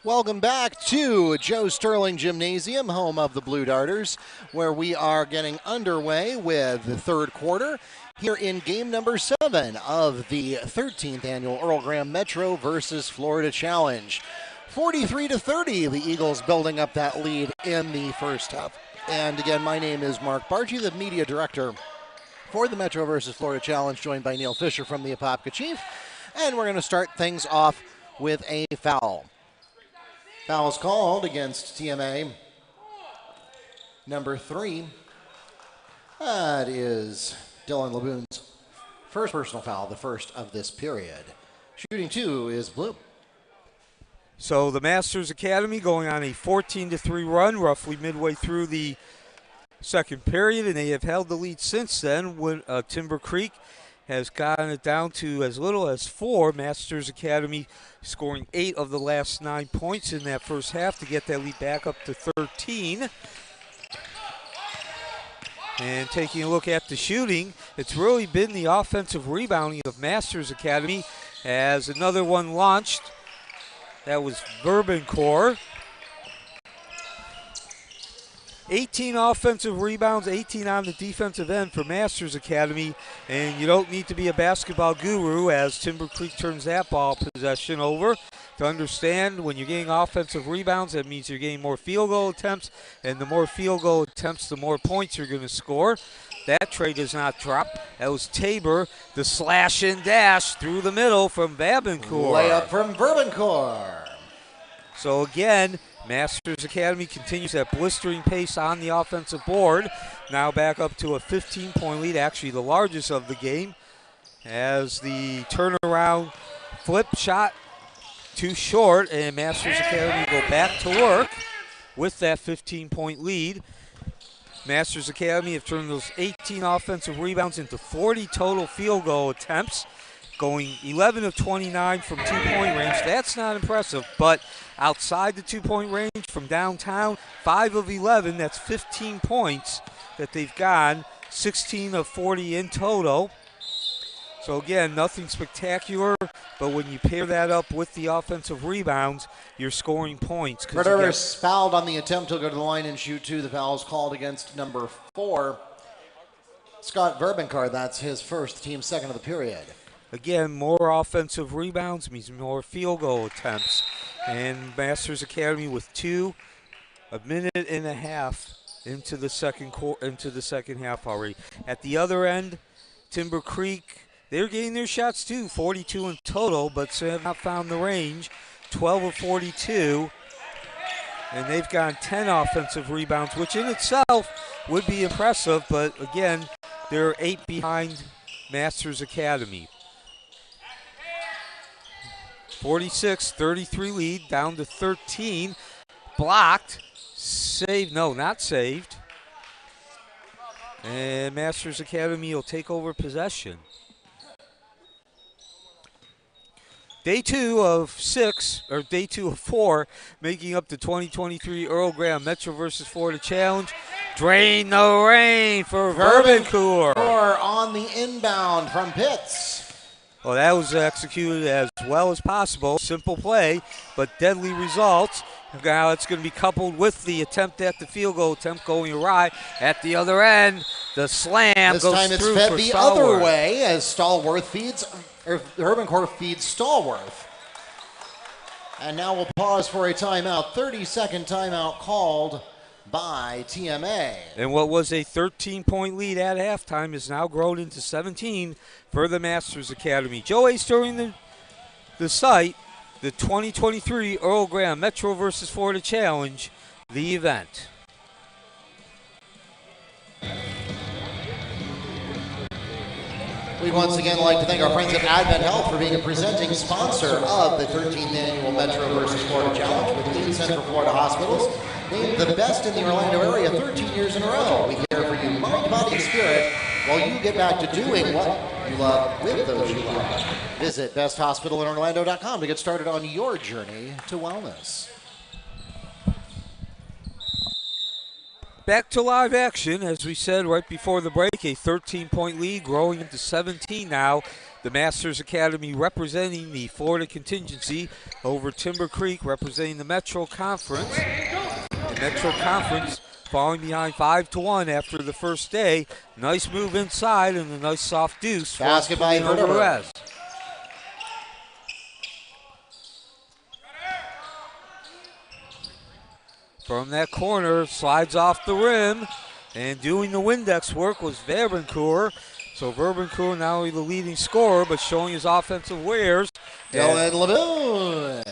Welcome back to Joe Sterling Gymnasium, home of the Blue Darters, where we are getting underway with the third quarter here in game number 7 of the 13th annual Earl Graham Metro versus Florida Challenge. 43-30, the Eagles building up that lead in the first half. And again, my name is Mark Bargy, the media director for the Metro versus Florida Challenge, joined by Neil Fisher from the Apopka Chief. And we're going to start things off with a foul. Foul's called against TMA number 3. That is Dylan LeBoon's first personal foul, the first of this period. Shooting 2 is Blue. So the Masters Academy going on a 14-3 run, roughly midway through the second period, and they have held the lead since then when Timber Creek has gotten it down to as little as 4. Masters Academy scoring 8 of the last 9 points in that first half to get that lead back up to 13. And taking a look at the shooting, it's really been the offensive rebounding of Masters Academy as another one launched. That was Verbancourt. 18 offensive rebounds, 18 on the defensive end for Masters Academy, and you don't need to be a basketball guru as Timber Creek turns that ball possession over to understand when you're getting offensive rebounds, that means you're getting more field goal attempts, and the more field goal attempts, the more points you're going to score. That trade does not drop. That was Tabor, the slash and dash through the middle from Verbancourt. Layup from Verbancourt. So again, Masters Academy continues that blistering pace on the offensive board. Now back up to a 15-point lead, actually the largest of the game, as the turnaround flip shot too short, and Masters Academy go back to work with that 15-point lead. Masters Academy have turned those 18 offensive rebounds into 40 total field goal attempts, going 11 of 29 from two-point range. That's not impressive, but outside the two-point range from downtown, 5 of 11, that's 15 points that they've gone, 16 of 40 in total. So again, nothing spectacular, but when you pair that up with the offensive rebounds, you're scoring points. Red Darters fouled on the attempt to go to the line and shoot 2. The foul is called against number 4, Scott Verbancourt. That's his first, team second of the period. Again, more offensive rebounds means more field goal attempts. And Masters Academy with 2, a minute and a half into the second half already. At the other end, Timber Creek, they're getting their shots too, 42 in total, but have not found the range. 12 of 42, and they've got 10 offensive rebounds, which in itself would be impressive, but again, they're 8 behind Masters Academy. 46-33 lead, down to 13. Blocked, saved, no, not saved. And Masters Academy will take over possession. Day 2 of 4, making up the 2023 Earl Graham Metro versus Florida Challenge. Drain the rain for Verbancourt. On the inbound from Pitts. Well, that was executed as well as possible. Simple play, but deadly results. Now it's going to be coupled with the attempt at the field goal attempt going awry. At the other end, the slam this goes time it's through fed for the Stallworth. other way as Verbancourt feeds Stallworth. And now we'll pause for a timeout. 30-second timeout called by TMA. And what was a 13-point lead at halftime is now grown into 17 for the Masters Academy. Joe Ace during the site, the 2023 Earl Graham Metro versus Florida Challenge, the event. We'd once again like to thank our friends at Advent Health for being a presenting sponsor of the 13th annual Metro versus Florida Challenge, with 8 Central Florida hospitals named the best in the Orlando area 13 years in a row. We care for you, mind, body, and spirit, while you get back to doing what you love with those you love. Visit besthospitalinorlando.com to get started on your journey to wellness. Back to live action, as we said right before the break, a 13-point lead growing into 17 now The Masters Academy representing the Florida contingency over Timber Creek representing the Metro Conference. The Metro Conference falling behind 5-1 after the first day. Nice move inside and a nice soft deuce. Basket by Verteber. From that corner, slides off the rim, and doing the Windex work was Verbencourt. So Verbencourt not only the leading scorer, but showing his offensive wares. Dylan LeBoon.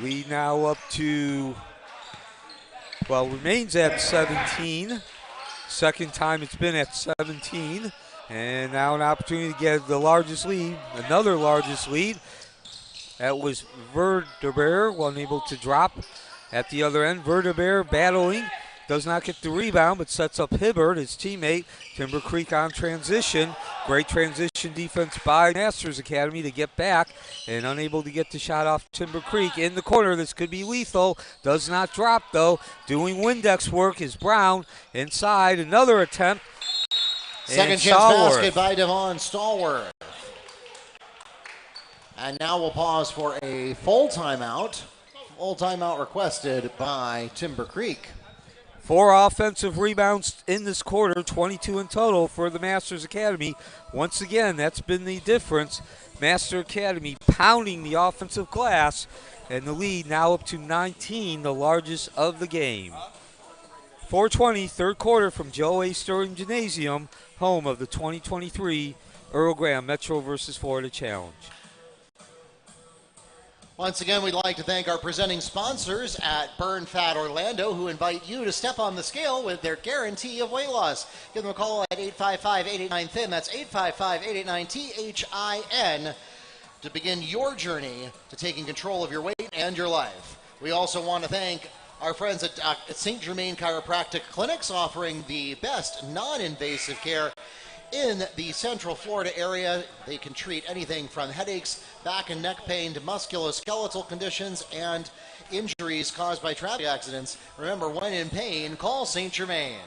Lead now up to, well, remains at 17. Second time it's been at 17. And now an opportunity to get the largest lead, another largest lead. That was Verteber, unable to drop at the other end. Verteber battling, does not get the rebound, but sets up Hibbert, his teammate. Timber Creek on transition. Great transition defense by Masters Academy to get back, and unable to get the shot off Timber Creek. In the corner, this could be lethal. Does not drop, though. Doing Windex work is Brown. Inside, another attempt. Second chance basket by Devon Stallworth. And now we'll pause for a full timeout. Full timeout requested by Timber Creek. 4 offensive rebounds in this quarter, 22 in total for the Masters Academy. Once again, that's been the difference. Master Academy pounding the offensive glass, and the lead now up to 19, the largest of the game. 4:20, third quarter from Joe A. Sterling Gymnasium, home of the 2023 Earl Graham Metro versus Florida Challenge. Once again, we'd like to thank our presenting sponsors at Burn Fat Orlando, who invite you to step on the scale with their guarantee of weight loss. Give them a call at 855-889-THIN. That's 855-889-THIN to begin your journey to taking control of your weight and your life. We also want to thank our friends at St. Germain Chiropractic Clinics, offering the best non-invasive care in the Central Florida area. They can treat anything from headaches, back and neck pain, to musculoskeletal conditions and injuries caused by traffic accidents. Remember, when in pain, call St. Germain.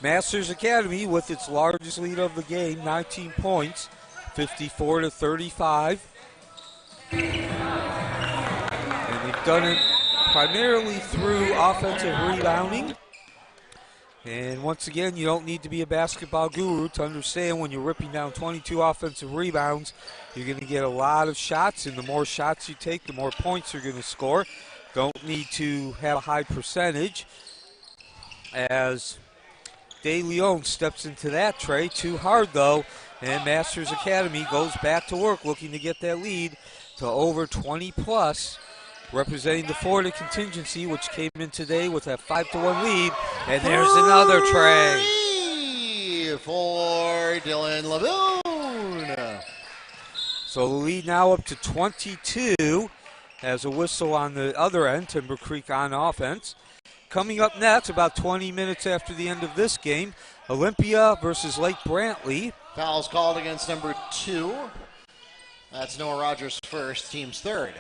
Masters Academy with its largest lead of the game, 19 points, 54-35. And they've done it primarily through offensive rebounding. And once again, you don't need to be a basketball guru to understand when you're ripping down 22 offensive rebounds, you're going to get a lot of shots, and the more shots you take, the more points you're going to score. Don't need to have a high percentage, as De Leon steps into that tray. Too hard, though, and Masters Academy goes back to work looking to get that lead to over 20+, representing the Florida contingency, which came in today with a 5-1 lead. And there's another tray for Dylan LeBoon. So the lead now up to 22, as a whistle on the other end. Timber Creek on offense. Coming up next, about 20 minutes after the end of this game, Olympia versus Lake Brantley. Fouls called against number 2. That's Noah Rogers first, team's third.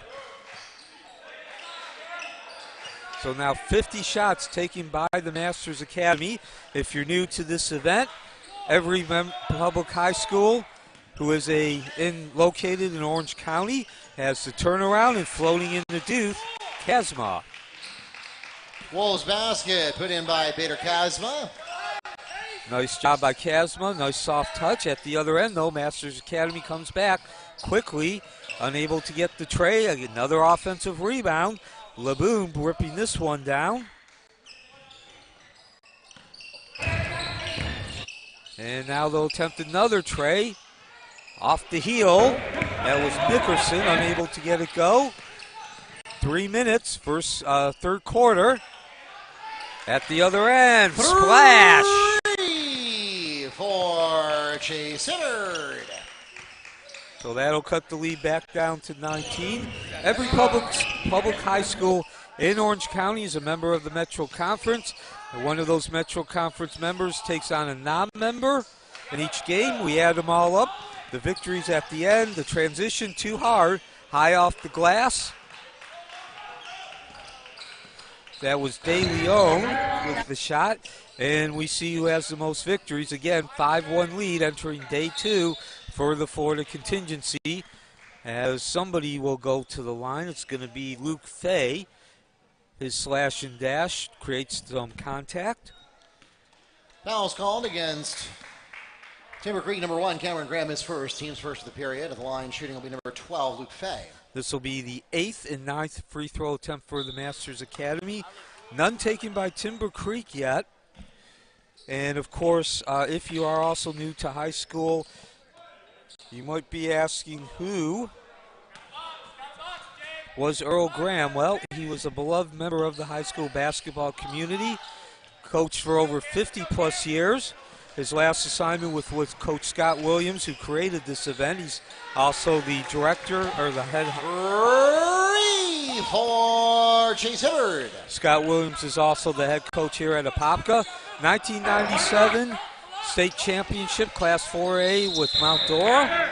So now 50 shots taken by the Masters Academy. If you're new to this event, every public high school who is located in Orange County has the turnaround, and floating in the deuce, Kazma. Wolves basket put in by Bader Kazma. Nice job by Kazma. Nice soft touch. At the other end, though, Masters Academy comes back quickly, unable to get the tray. Another offensive rebound. LeBoon ripping this one down. And now they'll attempt another tray. Off the heel. That was Nickerson, unable to get it go. 3 minutes, third quarter. At the other end, splash! 3 for Chase Hibbard. So that'll cut the lead back down to 19. Every public high school in Orange County is a member of the Metro Conference. And one of those Metro Conference members takes on a non-member. In each game, we add them all up. The victories at the end, the transition too hard, high off the glass. That was De Leon with the shot. And we see who has the most victories. Again, 5-1 lead entering day 2 for the Florida contingency. As somebody will go to the line, it's going to be Luke Fay. His slash and dash creates some contact. Fouls called against Timber Creek, number 1. Cameron Graham is first. Team's first of the period. At the line, shooting will be number 12, Luke Fay. This will be the 8th and 9th free throw attempt for the Masters Academy. None taken by Timber Creek yet. And, of course, if you are also new to high school, you might be asking who was Earl Graham. Well, he was a beloved member of the high school basketball community, coached for over 50-plus years. His last assignment was Coach Scott Williams, who created this event. He's also the director, or the head. Three for Chase Hibbard. Scott Williams is also the head coach here at Apopka. 1997 state championship, Class 4A with Mount Dora.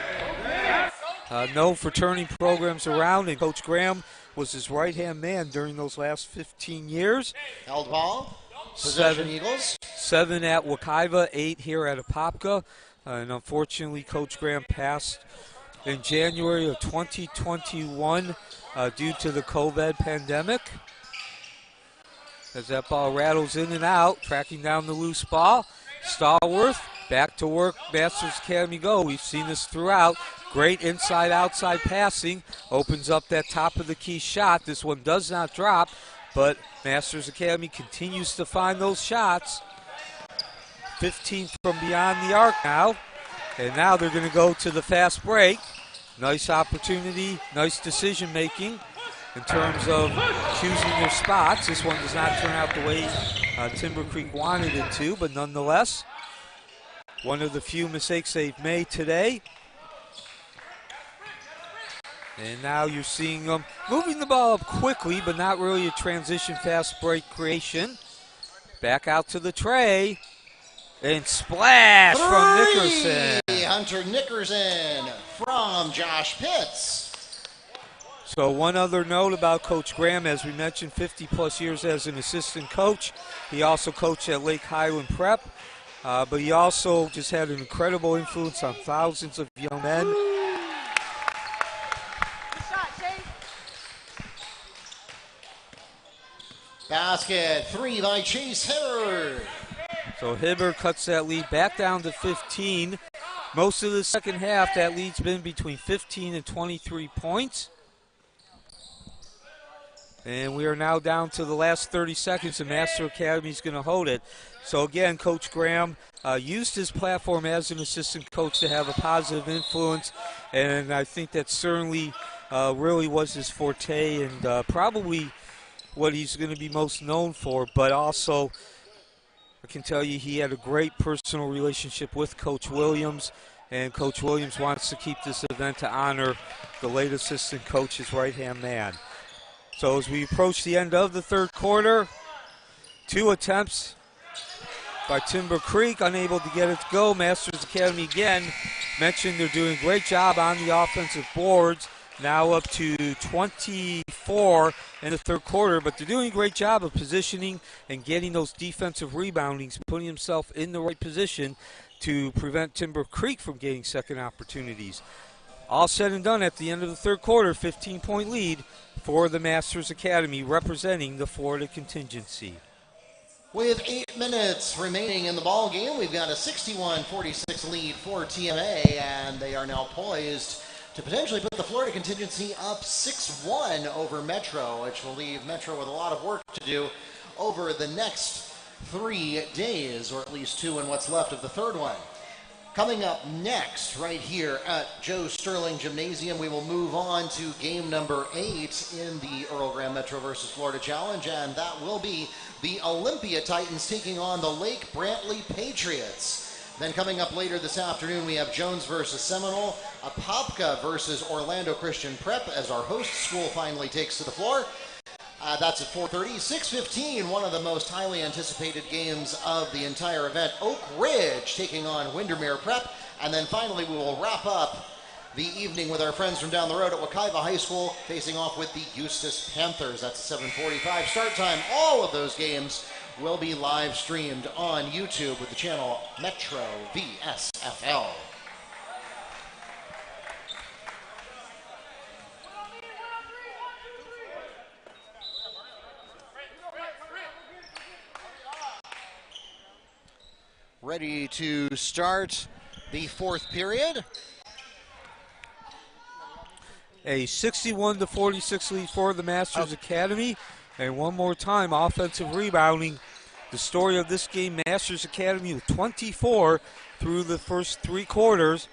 Known for turning programs around, and Coach Graham was his right-hand man during those last 15 years. Held ball. Possession Eagles. 7 at Wekiva, 8 here at Apopka. And unfortunately, Coach Graham passed in January of 2021 due to the COVID pandemic. As that ball rattles in and out, tracking down the loose ball. Stallworth, back to work, Masters Academy go. We've seen this throughout. Great inside-outside passing. Opens up that top of the key shot. This one does not drop, but Masters Academy continues to find those shots. 15 from beyond the arc now. And now they're going to go to the fast break. Nice opportunity, nice decision-making in terms of choosing their spots. This one does not turn out the way Timber Creek wanted it to, but nonetheless, one of the few mistakes they've made today. And now you're seeing them moving the ball up quickly, but not really a transition fast break creation. Back out to the tray. And splash from Nickerson. Hunter Nickerson from Josh Pitts. So one other note about Coach Graham, as we mentioned, 50-plus years as an assistant coach. He also coached at Lake Highland Prep, but he also just had an incredible influence on thousands of young men. Basket, 3 by Chase Hibbard. So Hibbard cuts that lead back down to 15. Most of the second half, that lead's been between 15 and 23 points. And we are now down to the last 30 seconds, and Master Academy is going to hold it. So again, Coach Graham used his platform as an assistant coach to have a positive influence, and I think that certainly really was his forte and probably what he's going to be most known for, but also I can tell you he had a great personal relationship with Coach Williams, and Coach Williams wants to keep this event to honor the late assistant coach, his right-hand man. So as we approach the end of the third quarter, 2 attempts by Timber Creek, unable to get it to go. Masters Academy again mentioned they're doing a great job on the offensive boards. Now up to 24 in the third quarter, but they're doing a great job of positioning and getting those defensive reboundings, putting himself in the right position to prevent Timber Creek from getting second opportunities. All said and done at the end of the third quarter, 15-point lead for the Masters Academy representing the Florida contingency. With 8 minutes remaining in the ball game, we've got a 61-46 lead for TMA, and they are now poised to potentially put the Florida contingency up 6-1 over Metro, which will leave Metro with a lot of work to do over the next 3 days, or at least 2 in what's left of the third one. Coming up next, right here at Joe Sterling Gymnasium, we will move on to game number 8 in the Earl Graham Metro versus Florida Challenge, and that will be the Olympia Titans taking on the Lake Brantley Patriots. Then coming up later this afternoon, we have Jones versus Seminole, Apopka versus Orlando Christian Prep as our host school finally takes to the floor. That's at 4:30. 6:15, one of the most highly anticipated games of the entire event. Oak Ridge taking on Windermere Prep. And then finally we will wrap up the evening with our friends from down the road at Wekiva High School facing off with the Eustis Panthers. That's 7:45 start time. All of those games will be live streamed on YouTube with the channel Metro VSFL. Ready to start the fourth period. A 61-46 lead for the Masters Academy. And one more time, offensive rebounding. The story of this game, Masters Academy with 24 through the first three quarters.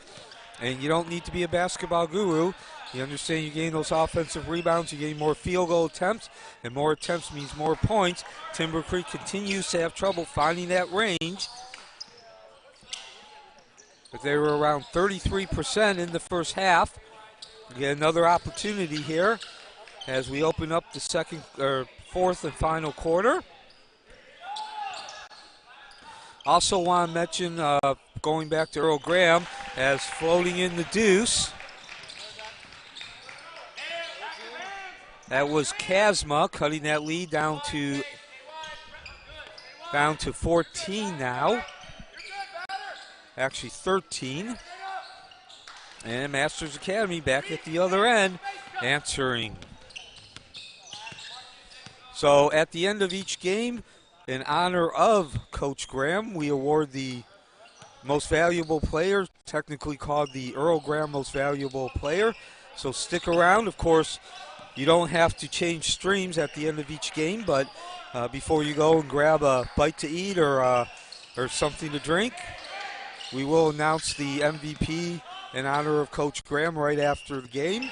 And you don't need to be a basketball guru. You understand you gain those offensive rebounds, you gain more field goal attempts, and more attempts means more points. Timber Creek continues to have trouble finding that range. But they were around 33% in the first half. We get another opportunity here as we open up the fourth and final quarter. Also want to mention, going back to Earl Graham, as floating in the deuce. That was Chasma cutting that lead down to 14 now. Actually 13. And Masters Academy back at the other end answering. So at the end of each game, in honor of Coach Graham, we award the most valuable player, technically called the Earl Graham Most Valuable Player. So stick around. Of course, you don't have to change streams at the end of each game, but before you go and grab a bite to eat or something to drink, we will announce the MVP in honor of Coach Graham right after the game.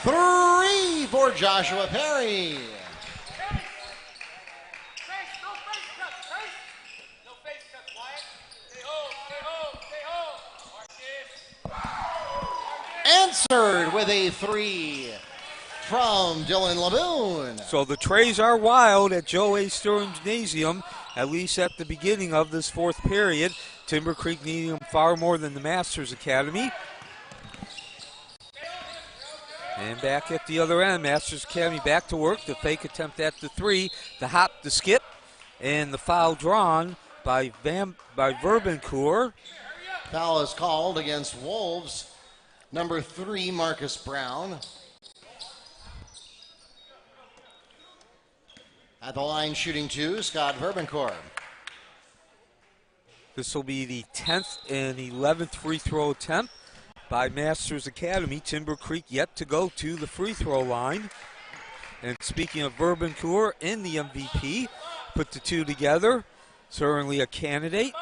3 for Joshua Perry. Answered with a 3 from Dylan Laboon. So the trays are wild at Joe A. Sturm Gymnasium, at least at the beginning of this fourth period. Timber Creek needing them far more than the Masters Academy. And back at the other end, Masters Academy back to work. The fake attempt at the 3, the hop, the skip, and the foul drawn by Verbencourt. Foul is called against Wolves. Number 3, Marcus Brown. At the line shooting 2, Scott Verbencourt. This will be the 10th and 11th free throw attempt by Masters Academy. Timber Creek yet to go to the free throw line. And speaking of Verbencourt in the MVP, put the two together. Certainly a candidate,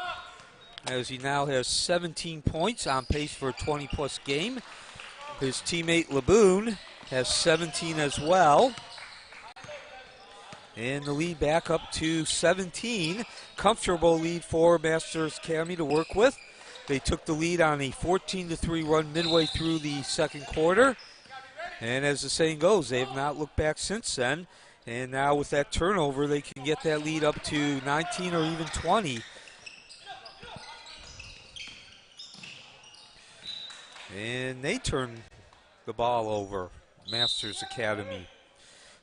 as he now has 17 points, on pace for a 20-plus game. His teammate Laboon has 17 as well. And the lead back up to 17. Comfortable lead for Masters Academy to work with. They took the lead on a 14-3 run midway through the second quarter. And as the saying goes, they have not looked back since then. And now with that turnover, they can get that lead up to 19 or even 20. And they turn the ball over, Masters Academy.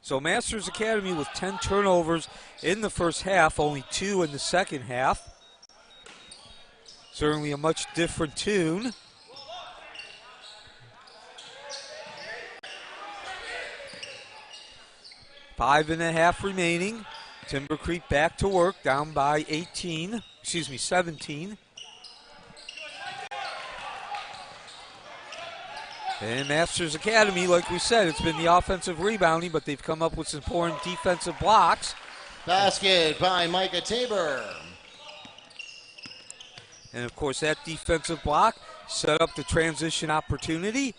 So Masters Academy with 10 turnovers in the first half, only 2 in the second half. Certainly a much different tune. Five and a half remaining. Timber Creek back to work, down by 17. And Masters Academy, like we said, it's been the offensive rebounding, but they've come up with some important defensive blocks. Basket by Micah Tabor. And, of course, that defensive block set up the transition opportunity.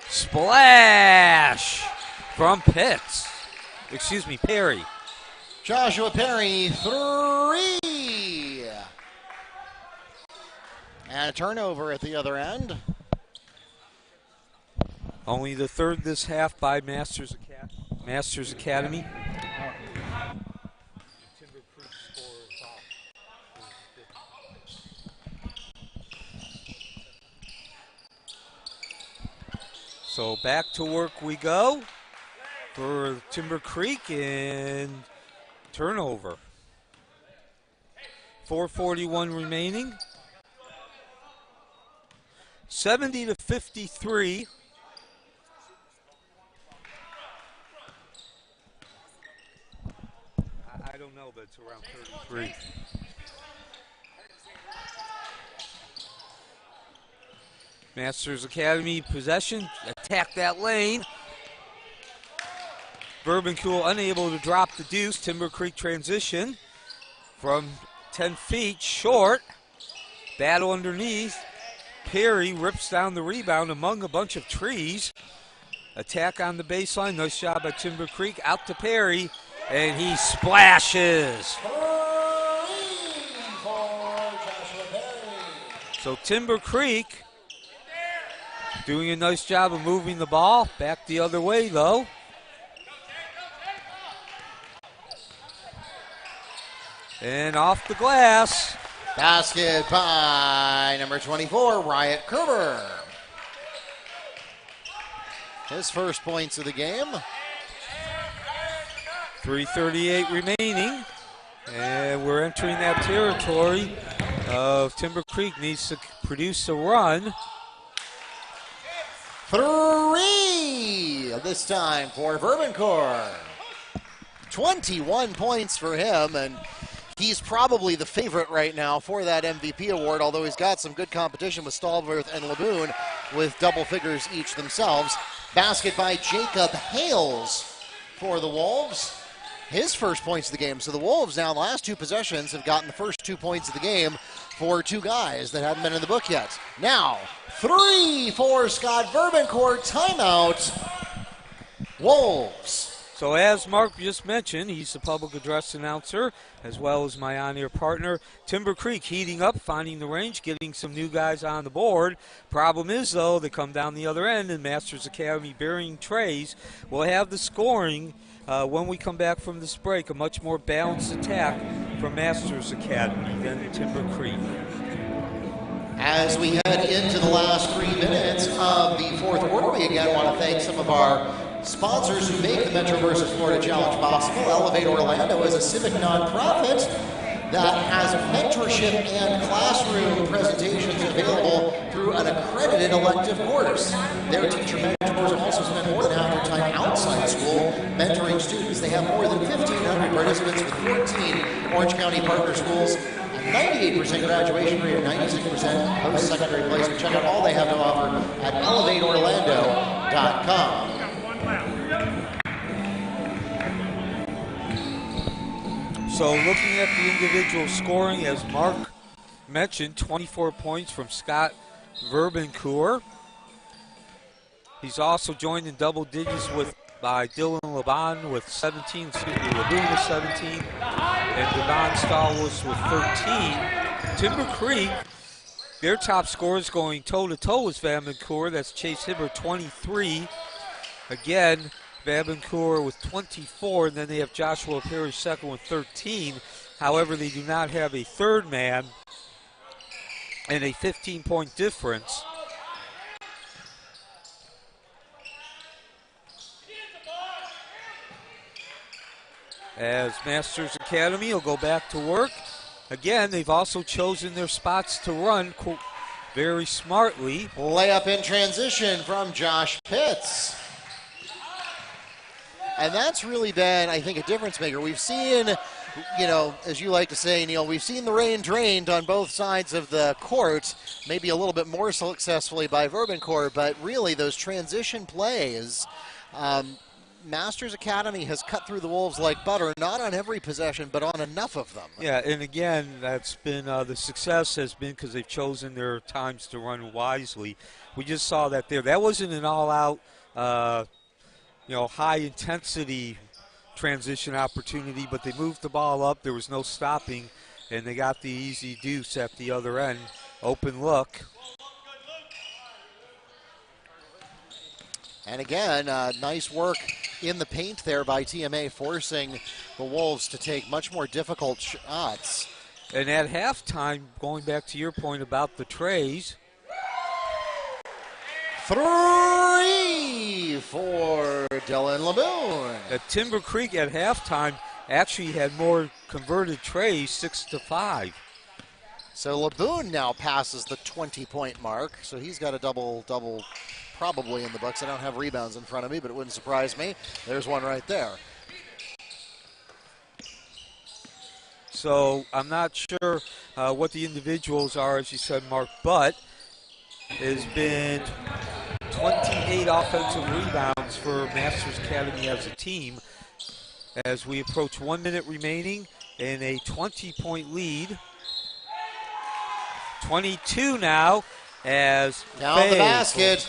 Splash from Perry. Joshua Perry, 3. And a turnover at the other end. Only the third this half by Masters Academy. So back to work we go for Timber Creek, and turnover. 4:41 remaining. 70-53. I don't know, but it's around 33. Masters Academy possession, attack that lane. Verbencool unable to drop the deuce. Timber Creek transition from 10 feet short. Battle underneath. Perry rips down the rebound among a bunch of trees. Attack on the baseline. Nice job by Timber Creek. Out to Perry, and he splashes. So Timber Creek doing a nice job of moving the ball. Back the other way, though. And off the glass. Basket by number 24, Wyatt Kerber. His first points of the game. 3:38 remaining. And we're entering that territory of Timber Creek needs to produce a run. 3 this time for Verbencourt. 21 points for him, and he's probably the favorite right now for that MVP award, although he's got some good competition with Stallworth and Laboon with double figures each themselves. Basket by Jacob Hales for the Wolves. His first points of the game. So the Wolves now, the last two possessions, have gotten the first 2 points of the game for two guys that hadn't been in the book yet. Now, 3 for Scott Verbencourt. Timeout. Wolves. So as Mark just mentioned, he's the public address announcer, as well as my on-air partner. Timber Creek heating up, finding the range, getting some new guys on the board. Problem is, though, they come down the other end, and Masters Academy burying trays will have the scoring when we come back from this break. A much more balanced attack from Masters Academy than Timber Creek. As we head into the last 3 minutes of the fourth quarter, we again want to thank some of our sponsors who make the Metro vs. Florida Challenge possible. Elevate Orlando is a civic nonprofit that has mentorship and classroom presentations available through an accredited elective course. Their teacher mentors also spend more than half their time outside school mentoring students. They have more than 1,500 participants with 14 Orange County partner schools, a 98% graduation rate and 96% post-secondary placement. Check out all they have to offer at elevateorlando.com. So looking at the individual scoring, as Mark mentioned, 24 points from Scott Verbencourt. He's also joined in double digits by Dylan Laban with 17, Laboon with 17, and Devon Stallworth with 13. Timber Creek, their top scorers going toe-to-toe with Verbencourt. That's Chase Hibbert, 23. Again, Verbencourt with 24, and then they have Joshua Perry second with 13. However, they do not have a third man and a 15-point difference. As Masters Academy will go back to work. Again, they've also chosen their spots to run very smartly. Layup in transition from Josh Pitts. And that's really been, I think, a difference maker. We've seen, as you like to say, Neil, we've seen the rain drained on both sides of the court, maybe a little bit more successfully by Verbencourt, but really those transition plays, Masters Academy has cut through the Wolves like butter, not on every possession, but on enough of them. Yeah, and again, that's been the success has been because they've chosen their times to run wisely. We just saw that there. That wasn't an all-out high-intensity transition opportunity, but they moved the ball up. There was no stopping, and they got the easy deuce at the other end open look. And again, nice work in the paint there by TMA, forcing the Wolves to take much more difficult shots. And at halftime, going back to your point about the trays. 3 for Dylan Laboon. At Timber Creek at halftime actually had more converted trays, 6-5. So Laboon now passes the 20-point mark. So he's got a double probably in the books. I don't have rebounds in front of me, but it wouldn't surprise me. There's one right there. So I'm not sure what the individuals are, as you said, Mark, but has been 28 offensive rebounds for Masters Academy as a team as we approach 1 minute remaining in a 20-point lead. 22 now as down the basket.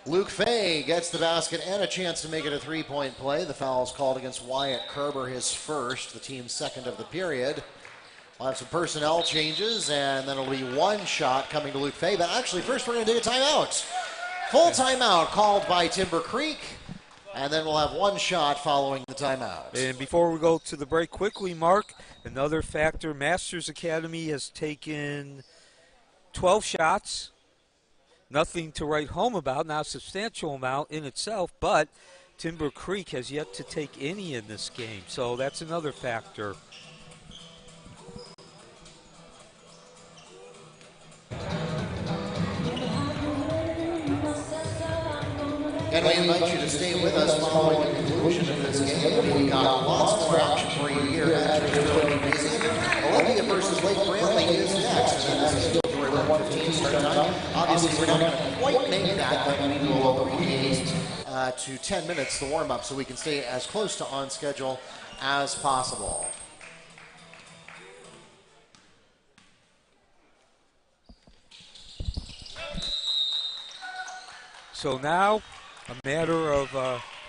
Luke Fay gets the basket and a chance to make it a three-point play. The foul is called against Wyatt Kerber, his first, the team's second of the period. We'll have some personnel changes, and then it'll be one shot coming to Luke Fay. But actually, first we're going to take a timeout. Full timeout called by Timber Creek, and then we'll have one shot following the timeout. And before we go to the break quickly, Mark, another factor, Masters Academy has taken 12 shots. Nothing to write home about, not a substantial amount in itself, but Timber Creek has yet to take any in this game, so that's another factor. And we invite you to stay with us following the conclusion of this game. We've got lots more action for you here at Olympia versus Lake Brantley is next. And this is still at 1:15 start time. Obviously, we're not going to quite make that, but we will abbreviate to 10 minutes the warm-up so we can stay as close to on schedule as possible. So now, a matter of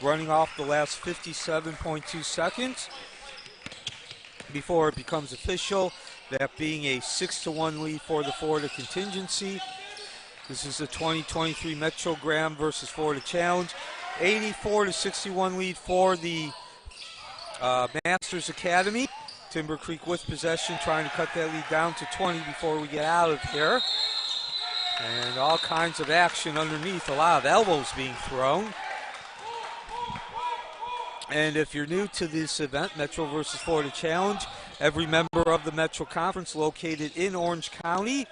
running off the last 57.2 seconds before it becomes official, that being a 6-1 lead for the Florida contingency. This is the 2023 Metro Graham versus Florida Challenge. 84-61 lead for the Masters Academy. Timber Creek with possession, trying to cut that lead down to 20 before we get out of here. And all kinds of action underneath, a lot of elbows being thrown. And if you're new to this event, Metro versus Florida Challenge, every member of the Metro Conference located in Orange County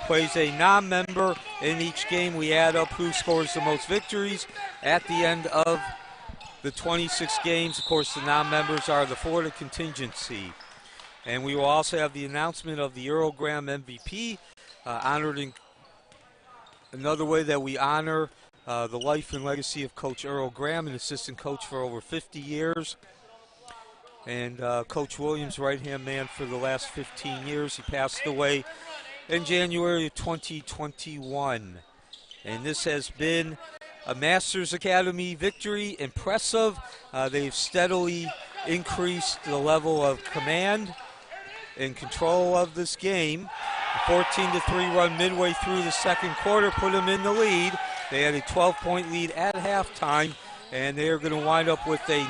plays a non-member in each game. We add up who scores the most victories at the end of the 26 games. Of course, the non-members are the Florida contingency. And we will also have the announcement of the Earl Graham MVP, honored in another way that we honor the life and legacy of Coach Earl Graham, an assistant coach for over 50 years. And Coach Williams' right-hand man for the last 15 years. He passed away in January of 2021. And this has been a Masters Academy victory. Impressive. They've steadily increased the level of command and control of this game. A 14-3 run midway through the second quarter put them in the lead. They had a 12-point lead at halftime, and they are going to wind up with a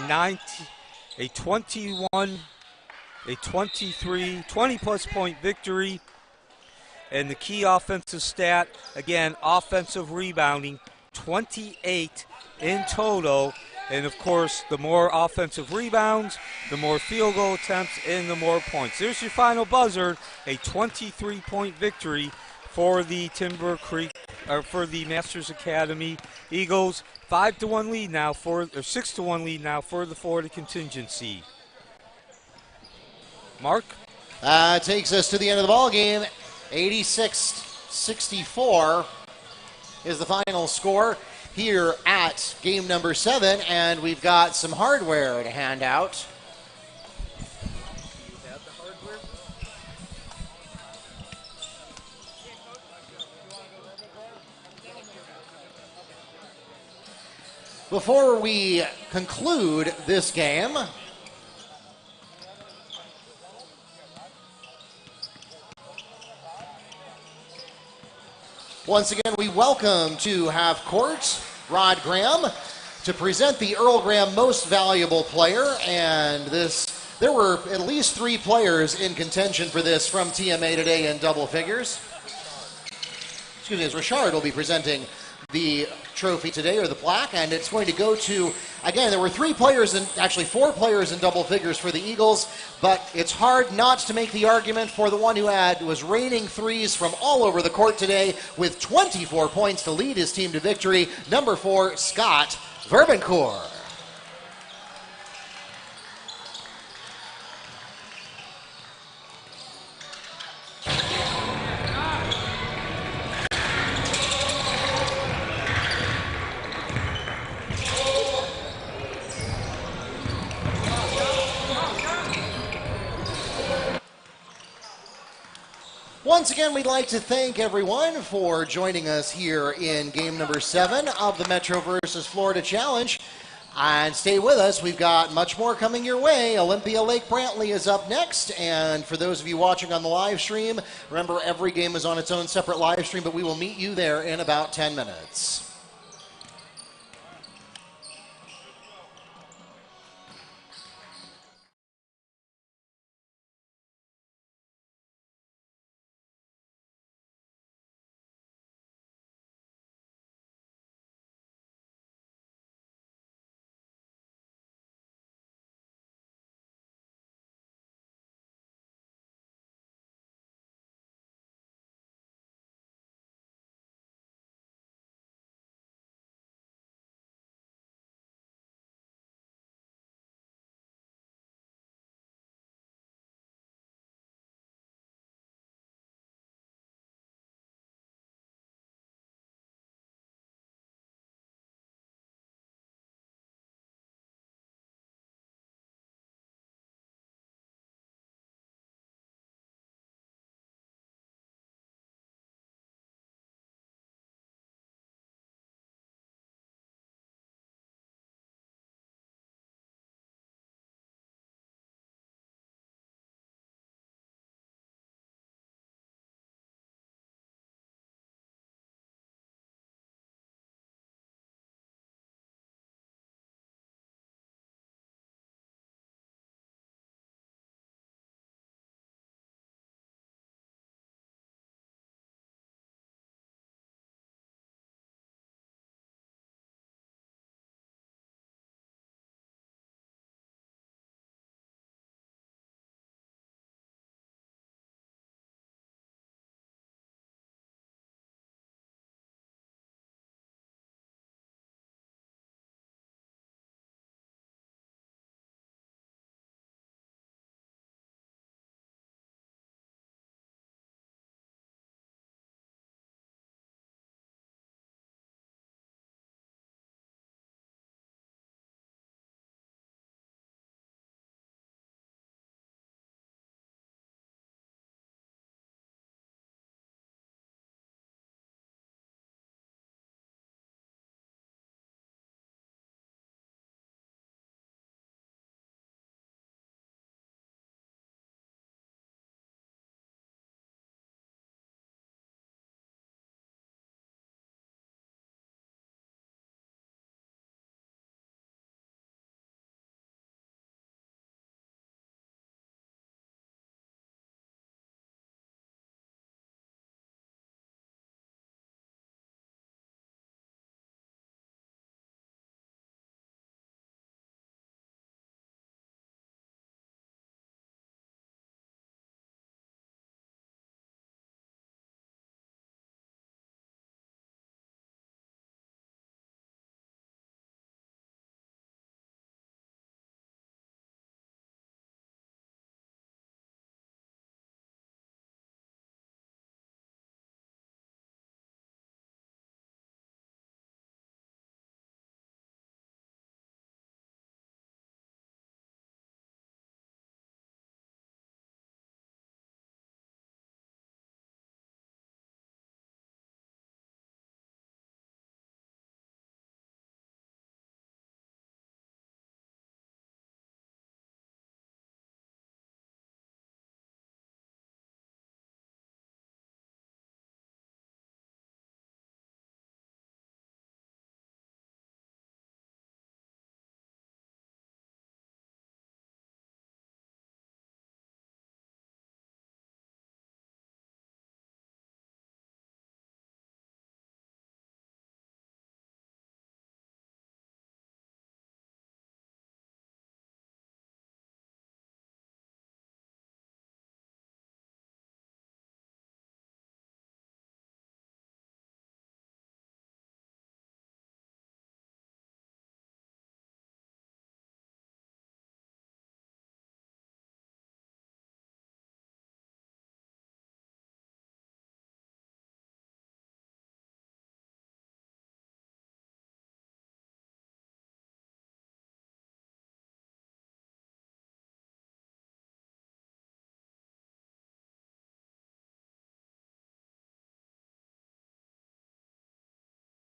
20-plus point victory. And the key offensive stat, again, offensive rebounding, 28 in total. And, of course, the more offensive rebounds, the more field goal attempts, and the more points. There's your final buzzer, a 23-point victory for the Timber Creek, or for the Masters Academy Eagles. 6-1 lead now for the Florida contingency. Mark? Takes us to the end of the ball game. 86-64 is the final score here at game number 7, and we've got some hardware to hand out. Before we conclude this game, Once again, we welcome to half court Rod Graham to present the Earl Graham Most Valuable Player. And there were at least 3 players in contention for this from TMA today in double figures. Excuse me, as Richard will be presenting the trophy today, or the plaque, and it's going to go to, again, there were 4 players in double figures for the Eagles, but it's hard not to make the argument for the one who was raining threes from all over the court today with 24 points to lead his team to victory, number 4, Scott Verbancourt. Once again, we'd like to thank everyone for joining us here in game number 7 of the Metro versus Florida Challenge. And stay with us. We've got much more coming your way. Olympia Lake Brantley is up next. And for those of you watching on the live stream, remember every game is on its own separate live stream, but we will meet you there in about 10 minutes.